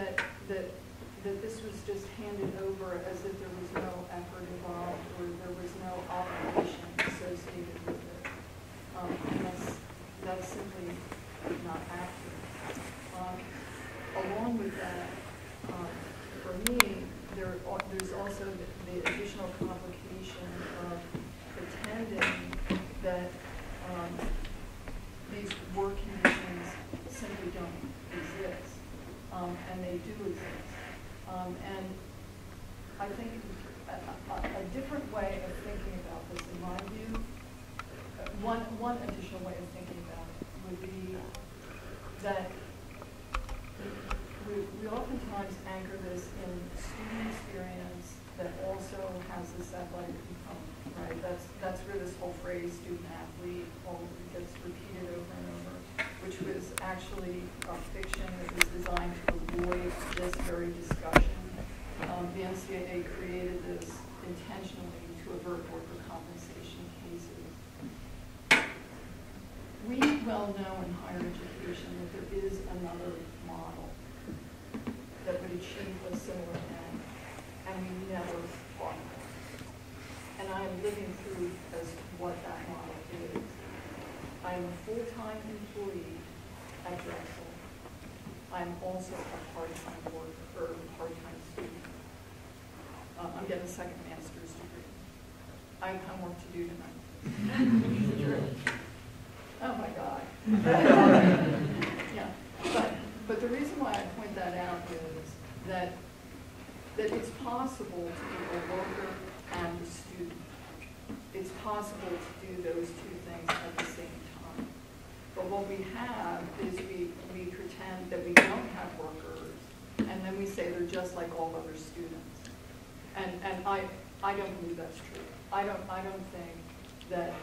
that this was just handed over as if there was no effort involved or there was no obligation associated with it. And that's simply not accurate. Along with that, for me, there's also the additional complication of pretending that these work conditions simply don't exist, and they do exist. And I think a different way of thinking about this, in my view, one additional way of thinking about it would be that we oftentimes anchor this in student experience that also has this athletic component, right? That's where this whole phrase student athlete gets repeated over and over, which was actually a fiction that was designed to avoid this very discussion. The NCAA created this intentionally to avert worker compensation cases. We well know in higher education that there is another model that would achieve a similar end, and we never thought of it. And I am living proof as to what that model is. I am a full-time employee at Drexel. I'm also a part-time worker, or part-time student. I'm getting a second master's degree. I have homework to do tonight. Oh my God. Yeah, but the reason why I point that out is that it's possible to be a worker and a student. It's possible to do those two things at the same time. But what we have is we pretend that we don't have workers, and then we say they're just like all other students. And I don't believe that's true. I don't think that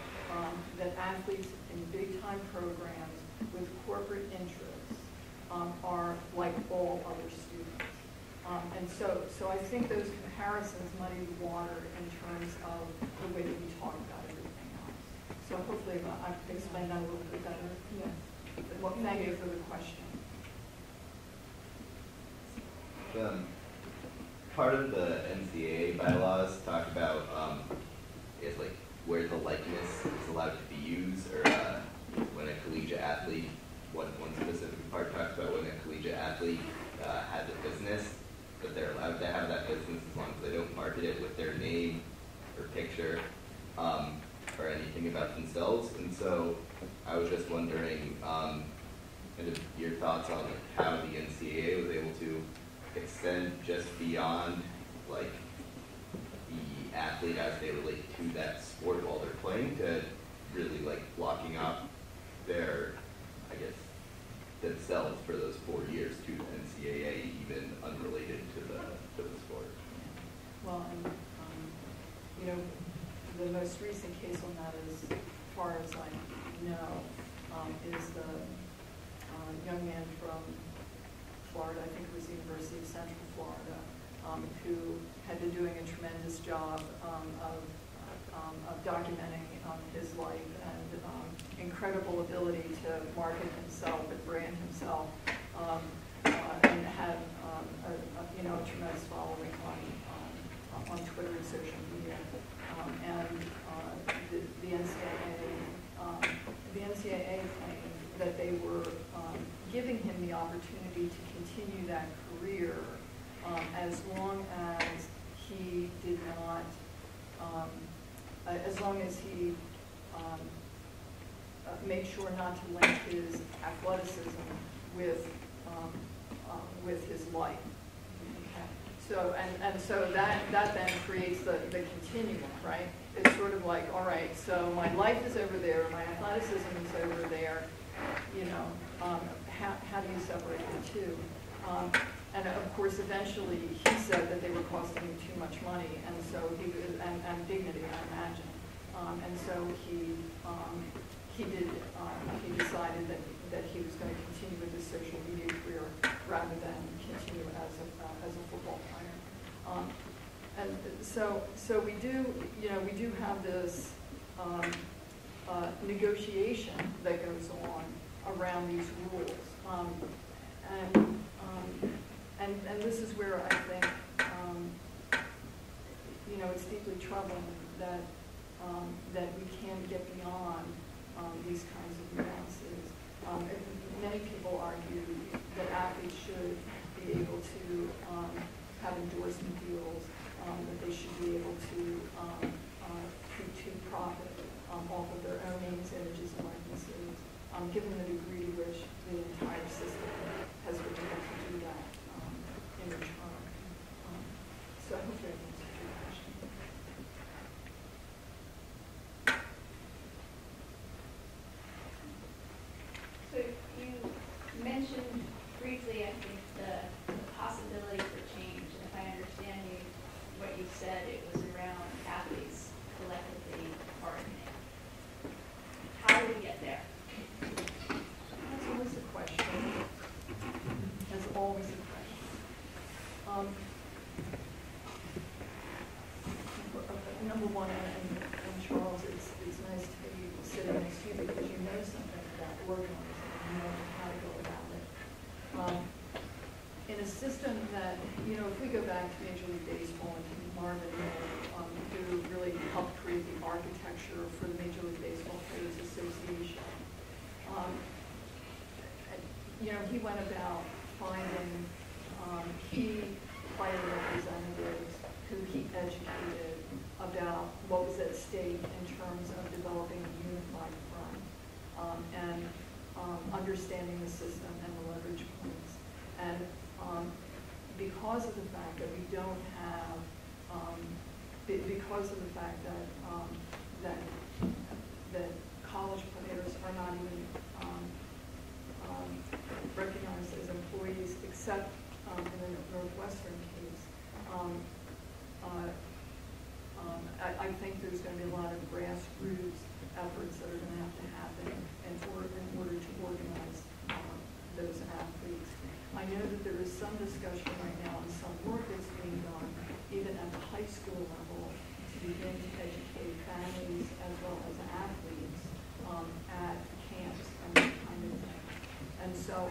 that athletes in big-time programs with corporate interests are like all other students. And so I think those comparisons muddy the water in terms of the way that we talk about everything else. So hopefully I've explained that a little bit better. Yeah. Well, thank you for the question. Part of the NCAA bylaws talk about is like where the likeness is allowed to be used, or when a collegiate athlete, one specific part talks about when a collegiate athlete has a business, that they're allowed to have that business as long as they don't market it with their name or picture or anything about themselves. And so I was just wondering kind of your thoughts on how the NCAA was able to extend just beyond like the athlete as they relate to that sport while they're playing, to really like blocking off their, I guess, themselves for those 4 years to the NCAA, even unrelated to the sport. Well, and you know, the most recent case on that, as far as I know, is the young man from Florida, I think it was the University of Central Florida, who had been doing a tremendous job of documenting his life and incredible ability to market himself and brand himself, and had a tremendous following on Twitter and social media. And the NCAA claimed that they were giving him the opportunity to continue that career as long as he did not, as long as he made sure not to link his athleticism with his life. Okay. So and so that then creates the continuum, right? It's sort of like, all right, so my life is over there, my athleticism is over there. You know, how do you separate the two? And of course, eventually, he said that they were costing him too much money, and so and dignity, I imagine. And so he decided that he was going to continue with his social media career rather than continue as a football player. And so we do have this negotiation that goes on around these rules, and this is where I think it's deeply troubling that we can't get beyond these kinds of nuances. Many people argue that athletes should be able to have endorsement deals, that they should be able to profit off of their own names, images, and likenesses, given the degree to which the entire system has been able to do that in return. So hopefully I answered your question. So you mentioned briefly, I think, the possibility for change. And if I understand you, what you said, it was around athletes collectively bargaining. How do we get there? That's always a question. That's always a question. Number one, and Charles, it's nice to be sitting next to you because you know something about organizing. You know how to go about it. In a system that, if we go back to Major League Baseball and Marvin Miller, who really helped create the architecture for the Major League Baseball Players Association, he went about finding key player representatives who he educated about what was at stake in terms of developing a unified front and understanding the system and the leverage points. And because of the fact that we don't have, because of the fact that that college players are not even recognized as employees, except in the Northwestern case, I think there's going to be a lot of grassroots efforts that are going to have to happen in order to organize those athletes. I know that there is some discussion right now and some work that's being done, even at the high school level, to begin to educate families as well as athletes at camps and that kind of thing. And so,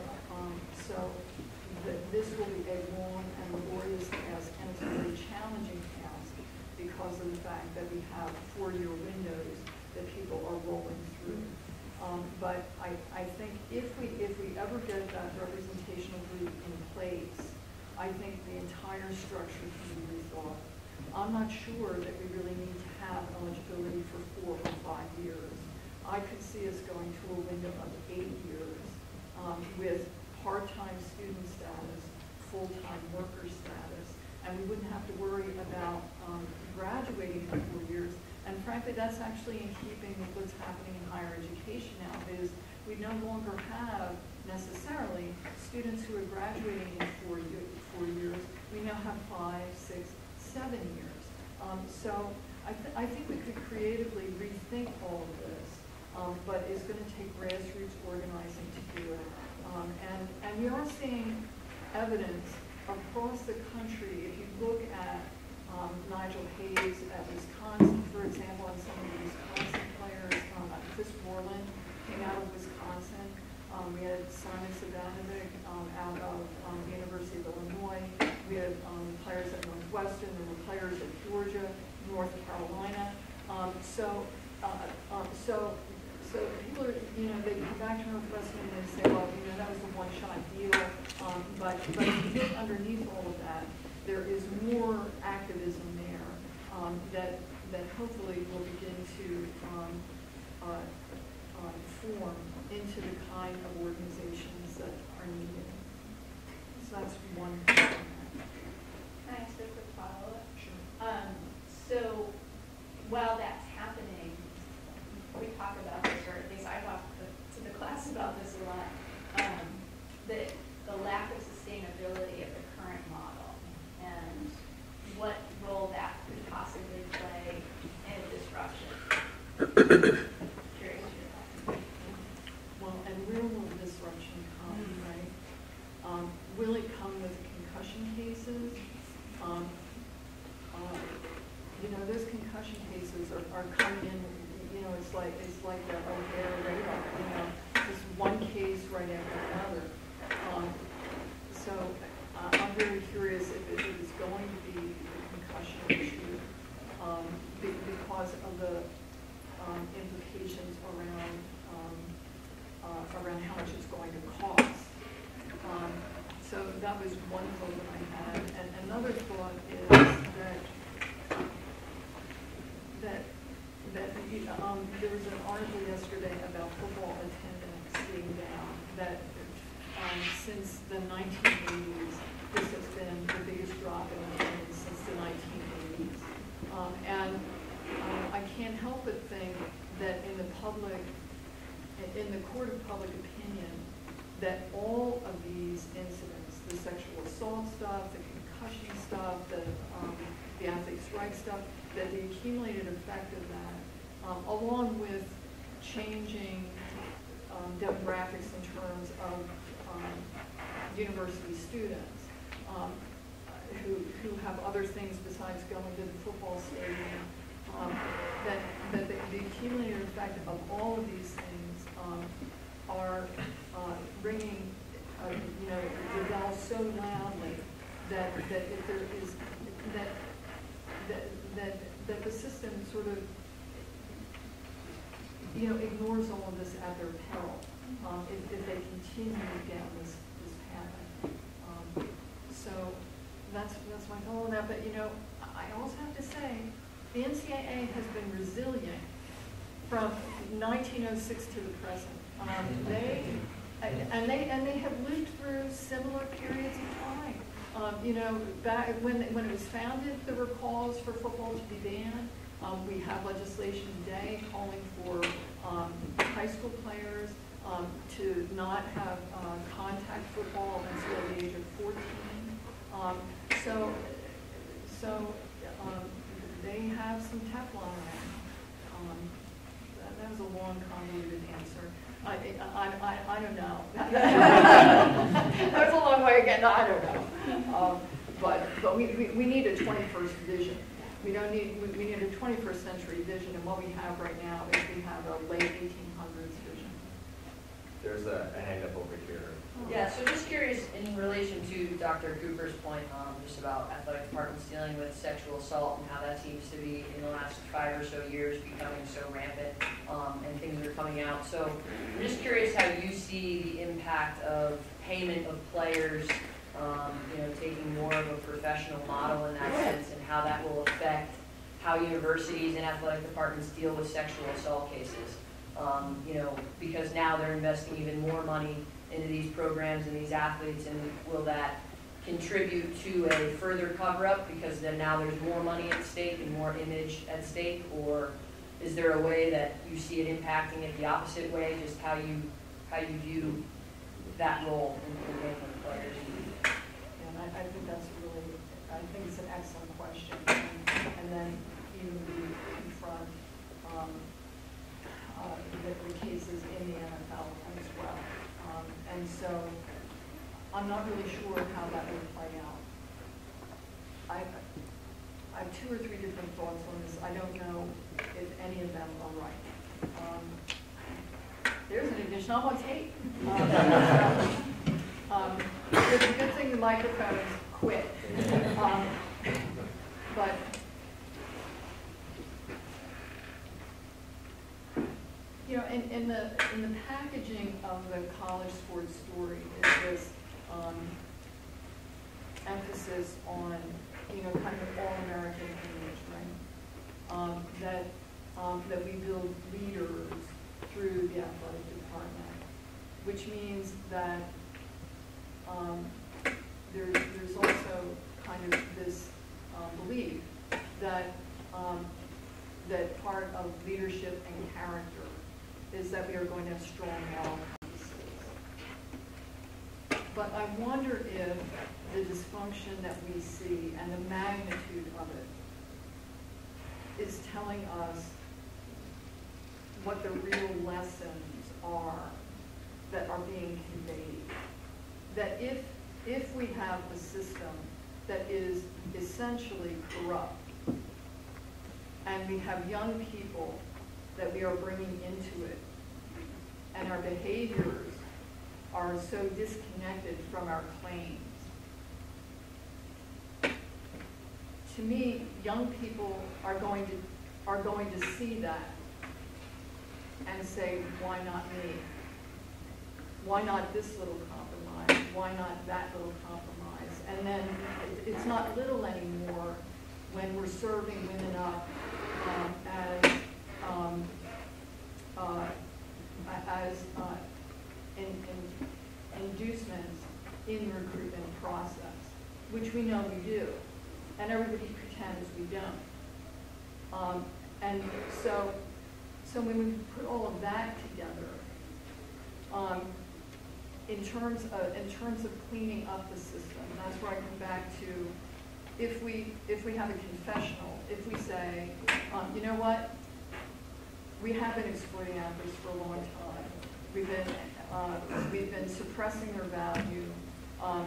this will be a long and laborious task, and it's a very challenging task because of the fact that we have 4-year windows that people are rolling through. But I think if we ever get that representational group in place, I think the entire structure can be rethought. I'm not sure that we really need to have eligibility for 4 or 5 years. I could see us going to a window of 8 years with part-time student status, full-time worker status, and we wouldn't have to worry about graduating in 4 years. And frankly, that's actually in keeping with what's happening in higher education now, is we no longer have necessarily students who are graduating in 4 years. We now have 5, 6, 7 years. So I think we could creatively rethink all of this, but it's going to take grassroots organizing to do it. And we are seeing evidence across the country. If you look at Nigel Hayes at Wisconsin, for example, and some of the Wisconsin players, Chris Moreland came out of Wisconsin. We had Simon Savanovic out of the University of Illinois. We had players at Northwestern. There were players at Georgia, North Carolina. So people are, they come back to Northwestern and they say, well, that was a one-shot deal. But if you get underneath all of that, there is more activism there that hopefully will begin to form into the kind of organizations that are needed. So that's one thing. Can I ask a quick follow-up? Sure. So while that's happening, we talk about this, or at least I talk to the class about this a lot, the lack of sustainability of the current model and what role that could possibly play in disruption. Curious your thoughts. Well, and where will disruption come, right? Will it come with concussion cases? Those concussion cases are coming in. It's like the air radar. Just one case right after another. So I'm very curious if it is going to be a concussion issue because of the implications around how much it's going to cost. So that was one thought that I had, and another thought is that there was an article yesterday about football attendance being down, that since the 1980s, this has been the biggest drop in attendance since the 1980s. And I can't help but think that in the court of public opinion, that all of these incidents, the sexual assault stuff, the concussion stuff, the athletes' rights stuff, that the accumulated effect of that, along with changing demographics in terms of university students who have other things besides going to the football stadium, that the accumulated effect of all of these things are ringing, the bell so loudly that if there is that the system sort of ignores all of this at their peril if they continue down this path. So that's my thought on that. But I also have to say the NCAA has been resilient from 1906 to the present. They have lived through similar periods of time. Back when it was founded, there were calls for football to be banned. We have legislation today calling for high school players to not have contact football until the age of 14. So they have some Teflon around. That was a convoluted answer. I don't know. That's a long way again. I don't know. But we need a 21st vision. We need a 21st century vision, and what we have right now is we have a late 1800s vision. There's a hand up over here. Yeah, so just curious in relation to Dr. Cooper's point just about athletic departments dealing with sexual assault and how that seems to be in the last 5 or so years becoming so rampant and things are coming out. So I'm just curious how you see the impact of payment of players, taking more of a professional model in that sense, and how that will affect how universities and athletic departments deal with sexual assault cases. Because now they're investing even more money into these programs and these athletes, and will that contribute to a further cover-up because then now there's more money at stake and more image at stake, or is there a way that you see it impacting it the opposite way, just how you view that role in paying the players? And I think I think it's an excellent question, and then even we confront the cases in the NFL as well. And so I'm not really sure how that would play out. I have 2 or 3 different thoughts on this. I don't know if any of them are right. There's an additional on tape. It's a good thing the microphones quit. But in the packaging of the college sports story is this emphasis on kind of all-American image, right? That we build leaders through the athletic department, which means that there's also kind of this belief that that part of leadership and character is that we are going to have strong moral compasses. But I wonder if the dysfunction that we see and the magnitude of it is telling us what the real lessons are that are being conveyed. That if we have a system that is essentially corrupt, and we have young people that we are bringing into it, and our behaviors are so disconnected from our claims. To me, young people are going to see that and say, why not me? Why not this little compromise? Why not that little compromise? And then it's not little anymore when we're serving women up as inducements in the recruitment process, which we know we do, and everybody pretends we don't. And so when we put all of that together, in terms of cleaning up the system, that's where I come back to. If we have a confessional, if we say, you know what, we have been exploiting athletes for a long time. We've been suppressing their value.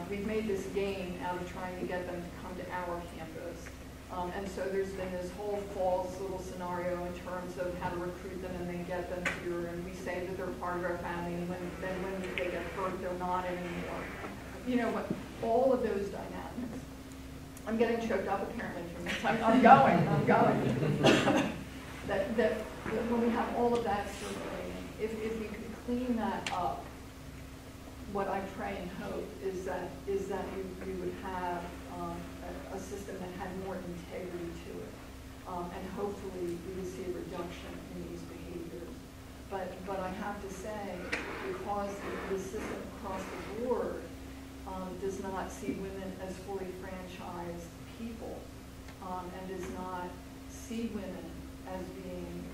We've made this game out of trying to get them to come to our campus. And so there's been this whole false little scenario in terms of how to recruit them and then get them here. And we say that they're part of our family, and when they get hurt, they're not anymore. You know what? All of those dynamics. I'm getting choked up apparently from this. I'm going. that when we have all of that circulating, if we could clean that up, what I pray and hope is that we would have a system that had more integrity to it, and hopefully we would see a reduction in these behaviors. But I have to say, because the system across the board does not see women as fully franchised people, and does not see women as being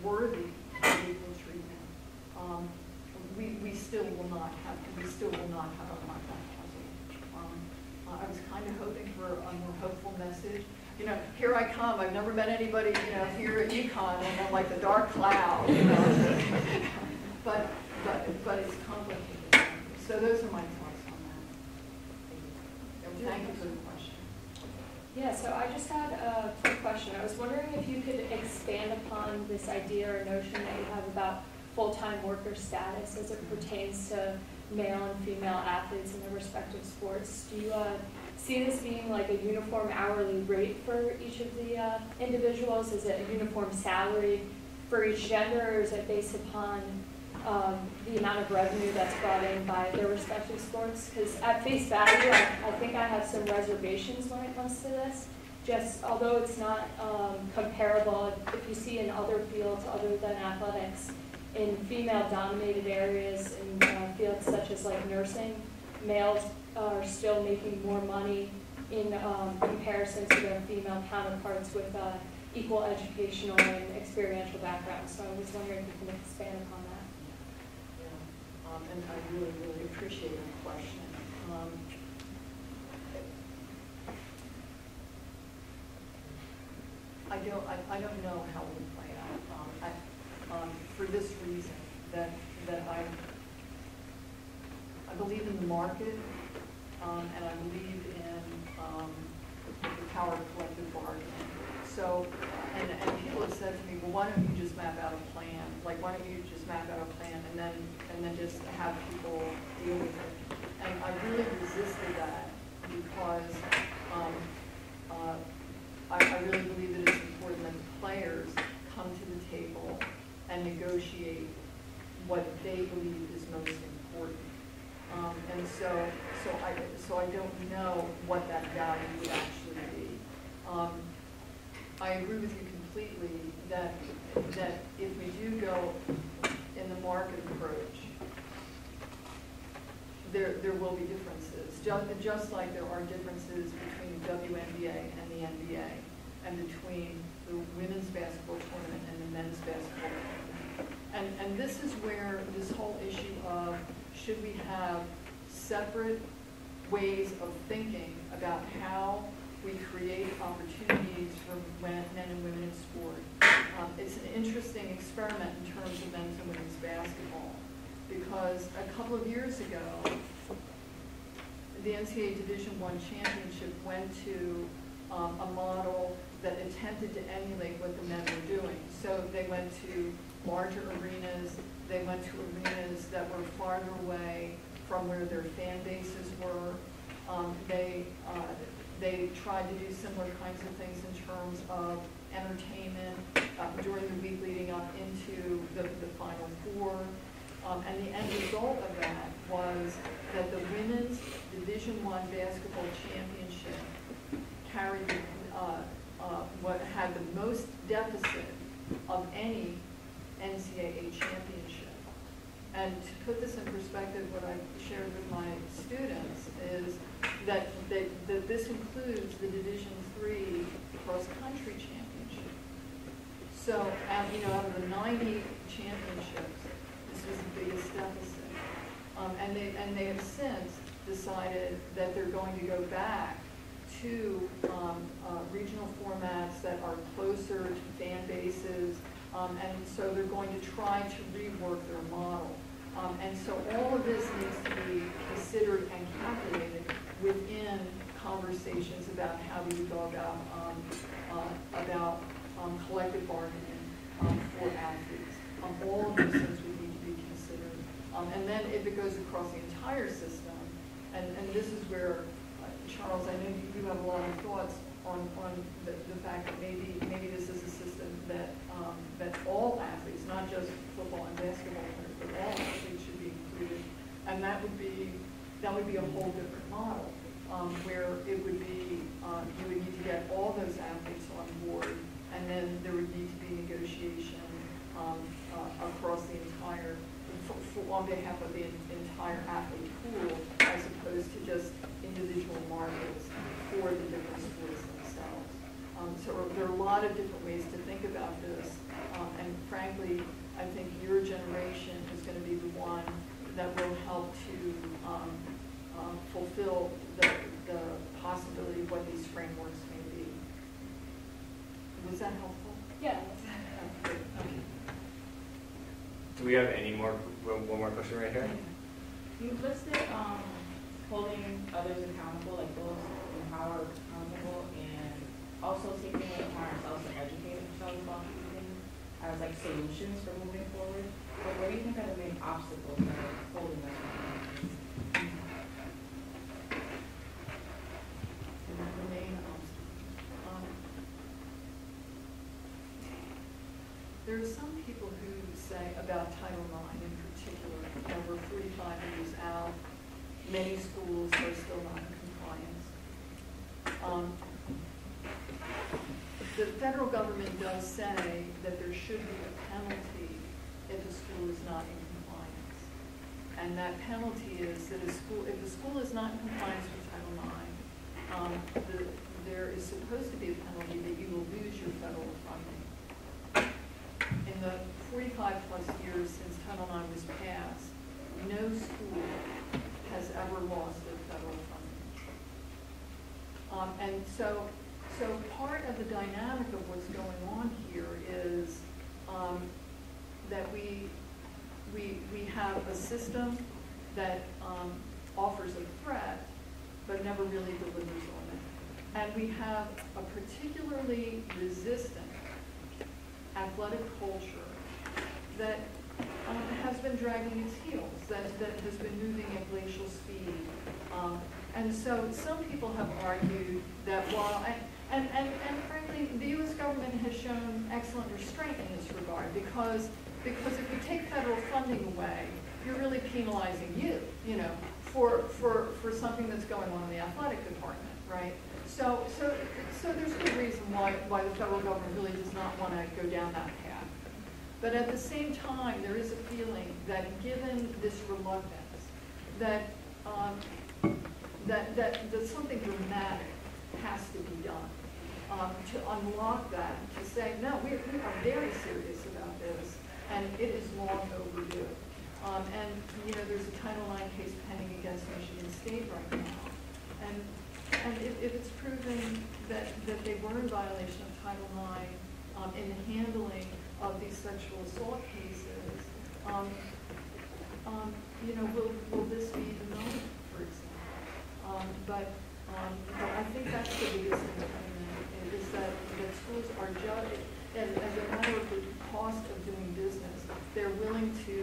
worthy of equal treatment, we still will not have a market puzzle. I was kind of hoping for a more hopeful message. you know, here I come. I've never met anybody, you know, here at UConn, and I'm like the dark cloud, you know. but it's complicated. So those are my thoughts on that. Thank you for the question. Yeah, so I just had a quick question. I was wondering if you could expand upon this idea or notion that you have about full-time worker status as it pertains to male and female athletes in their respective sports. Do you see this being like a uniform hourly rate for each of the individuals? Is it a uniform salary for each gender, or is it based upon the amount of revenue that's brought in by their respective sports? Because at face value, I think I have some reservations when it comes to this. Just although it's not comparable, if you see in other fields other than athletics, in female-dominated areas, in fields such as like nursing, males are still making more money in comparison to their female counterparts with equal educational and experiential backgrounds. So I was wondering if you can expand upon that. Yeah. And I really, really appreciate your question. I don't know how it will play out. For this reason, that I believe in the market, and I believe in the power of collective bargaining. So, and people have said to me, well, why don't you just map out a plan? Like, why don't you just map out a plan and then just have people deal with it? And I really resisted that because I really believe that it's important that the players come to the table and negotiate what they believe is most important. And so I don't know what that value would actually be. I agree with you completely that if we do go in the market approach, there will be differences, just like there are differences between the WNBA and the NBA, and between the women's basketball tournament and the men's basketball tournament. And this is where this whole issue of should we have separate ways of thinking about how we create opportunities for men and women in sport. It's an interesting experiment in terms of men's and women's basketball, because a couple of years ago, the NCAA Division I championship went to a model that attempted to emulate what the men were doing. So they went to larger arenas, they went to arenas that were farther away from where their fan bases were. They tried to do similar kinds of things in terms of entertainment during the week leading up into the Final Four. And the end result of that was that the women's Division I basketball championship carried what had the most deficit of any NCAA championship. And to put this in perspective, what I shared with my students is that this includes the Division III cross-country championship. So, out of the 90 championships, this was the biggest deficit. And they have since decided that they're going to go back to regional formats that are closer to fan bases, and so they're going to try to rework their model. And so all of this needs to be considered and calculated within conversations about how we would go about collective bargaining for athletes. All of those things would need to be considered. And then if it goes across the entire system, and this is where, Charles, I know you have a lot of thoughts on the fact that maybe this is a system that all athletes, not just football and basketball players, but all athletes should be included. And that would be a whole different model, where it would be you would need to get all those athletes on board, and then there would need to be negotiation across the entire, on behalf of the entire athlete pool, as opposed to just individual markets for the different sports themselves. So there are a lot of different ways to think about this, and frankly, I think your generation is going to be the one that will help to fulfill the possibility of what these frameworks may be. Was that helpful? Yeah. Okay. Do we have any more? One more question right here. You've listed holding others accountable, like those in power accountable, and also taking it upon ourselves to educate ourselves about these things as like solutions for moving forward. But what do you think are the main obstacles that are holding us accountable? The main obstacle. There are some people who say about Title IX in particular, over 45 years out, many schools are still not in compliance. The federal government does say that there should be a penalty if a school is not in compliance. And that penalty is that if a school is not in compliance with Title IX, there is supposed to be a penalty that you will lose your federal funding. In the 45 plus years since Title IX was passed, no school has ever lost their federal funding. And so part of the dynamic of what's going on here is that we have a system that offers a threat but never really delivers on it. And we have a particularly resistant athletic culture that has been dragging its heels, that has been moving at glacial speed. And so some people have argued that while, and frankly, the U.S. government has shown excellent restraint in this regard because if you take federal funding away, you're really penalizing you know, for something that's going on in the athletic department, right? So there's good reason why the federal government really does not want to go down that path. But at the same time, there is a feeling that given this reluctance, that something dramatic has to be done to unlock that, to say, no, we are very serious about this, and it is long overdue. And you know, there's a Title IX case pending against Michigan State right now, and if it's proven that they were in violation of Title IX in the handling of these sexual assault cases, you know, will this be the moment, for example? But I think that's the biggest impediment, is that schools are judged, as a matter of the cost of doing business, they're willing to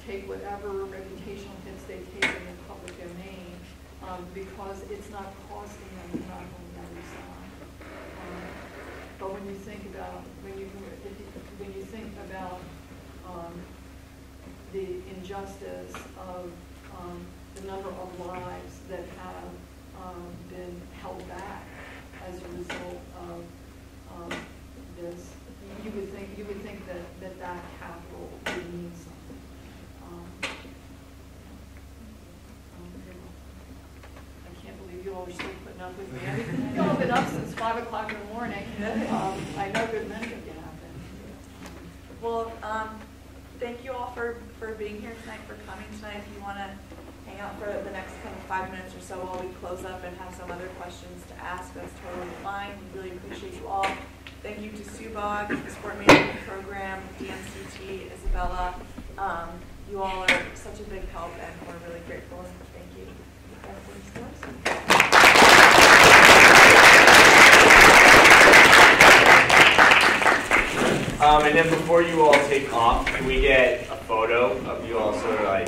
take whatever reputational hits they take in the public domain because it's not costing them to not on the other side. But when you think about the injustice of the number of lives that have been held back as a result of this, you would think that capital would mean something. I can't believe you all are still putting up with me. You've all been up since 5 o'clock in the morning. I know good men could get up. Well, thank you all for being here tonight, for coming tonight. If you want to hang out for the next kind of 5 minutes or so while we close up and have some other questions to ask, that's totally fine. We really appreciate you all. Thank you to Subog, the Sport Management Program, DMCT, Isabella. You all are such a big help, and we're really grateful. Thank you. And then before you all take off, can we get a photo of you all sort of like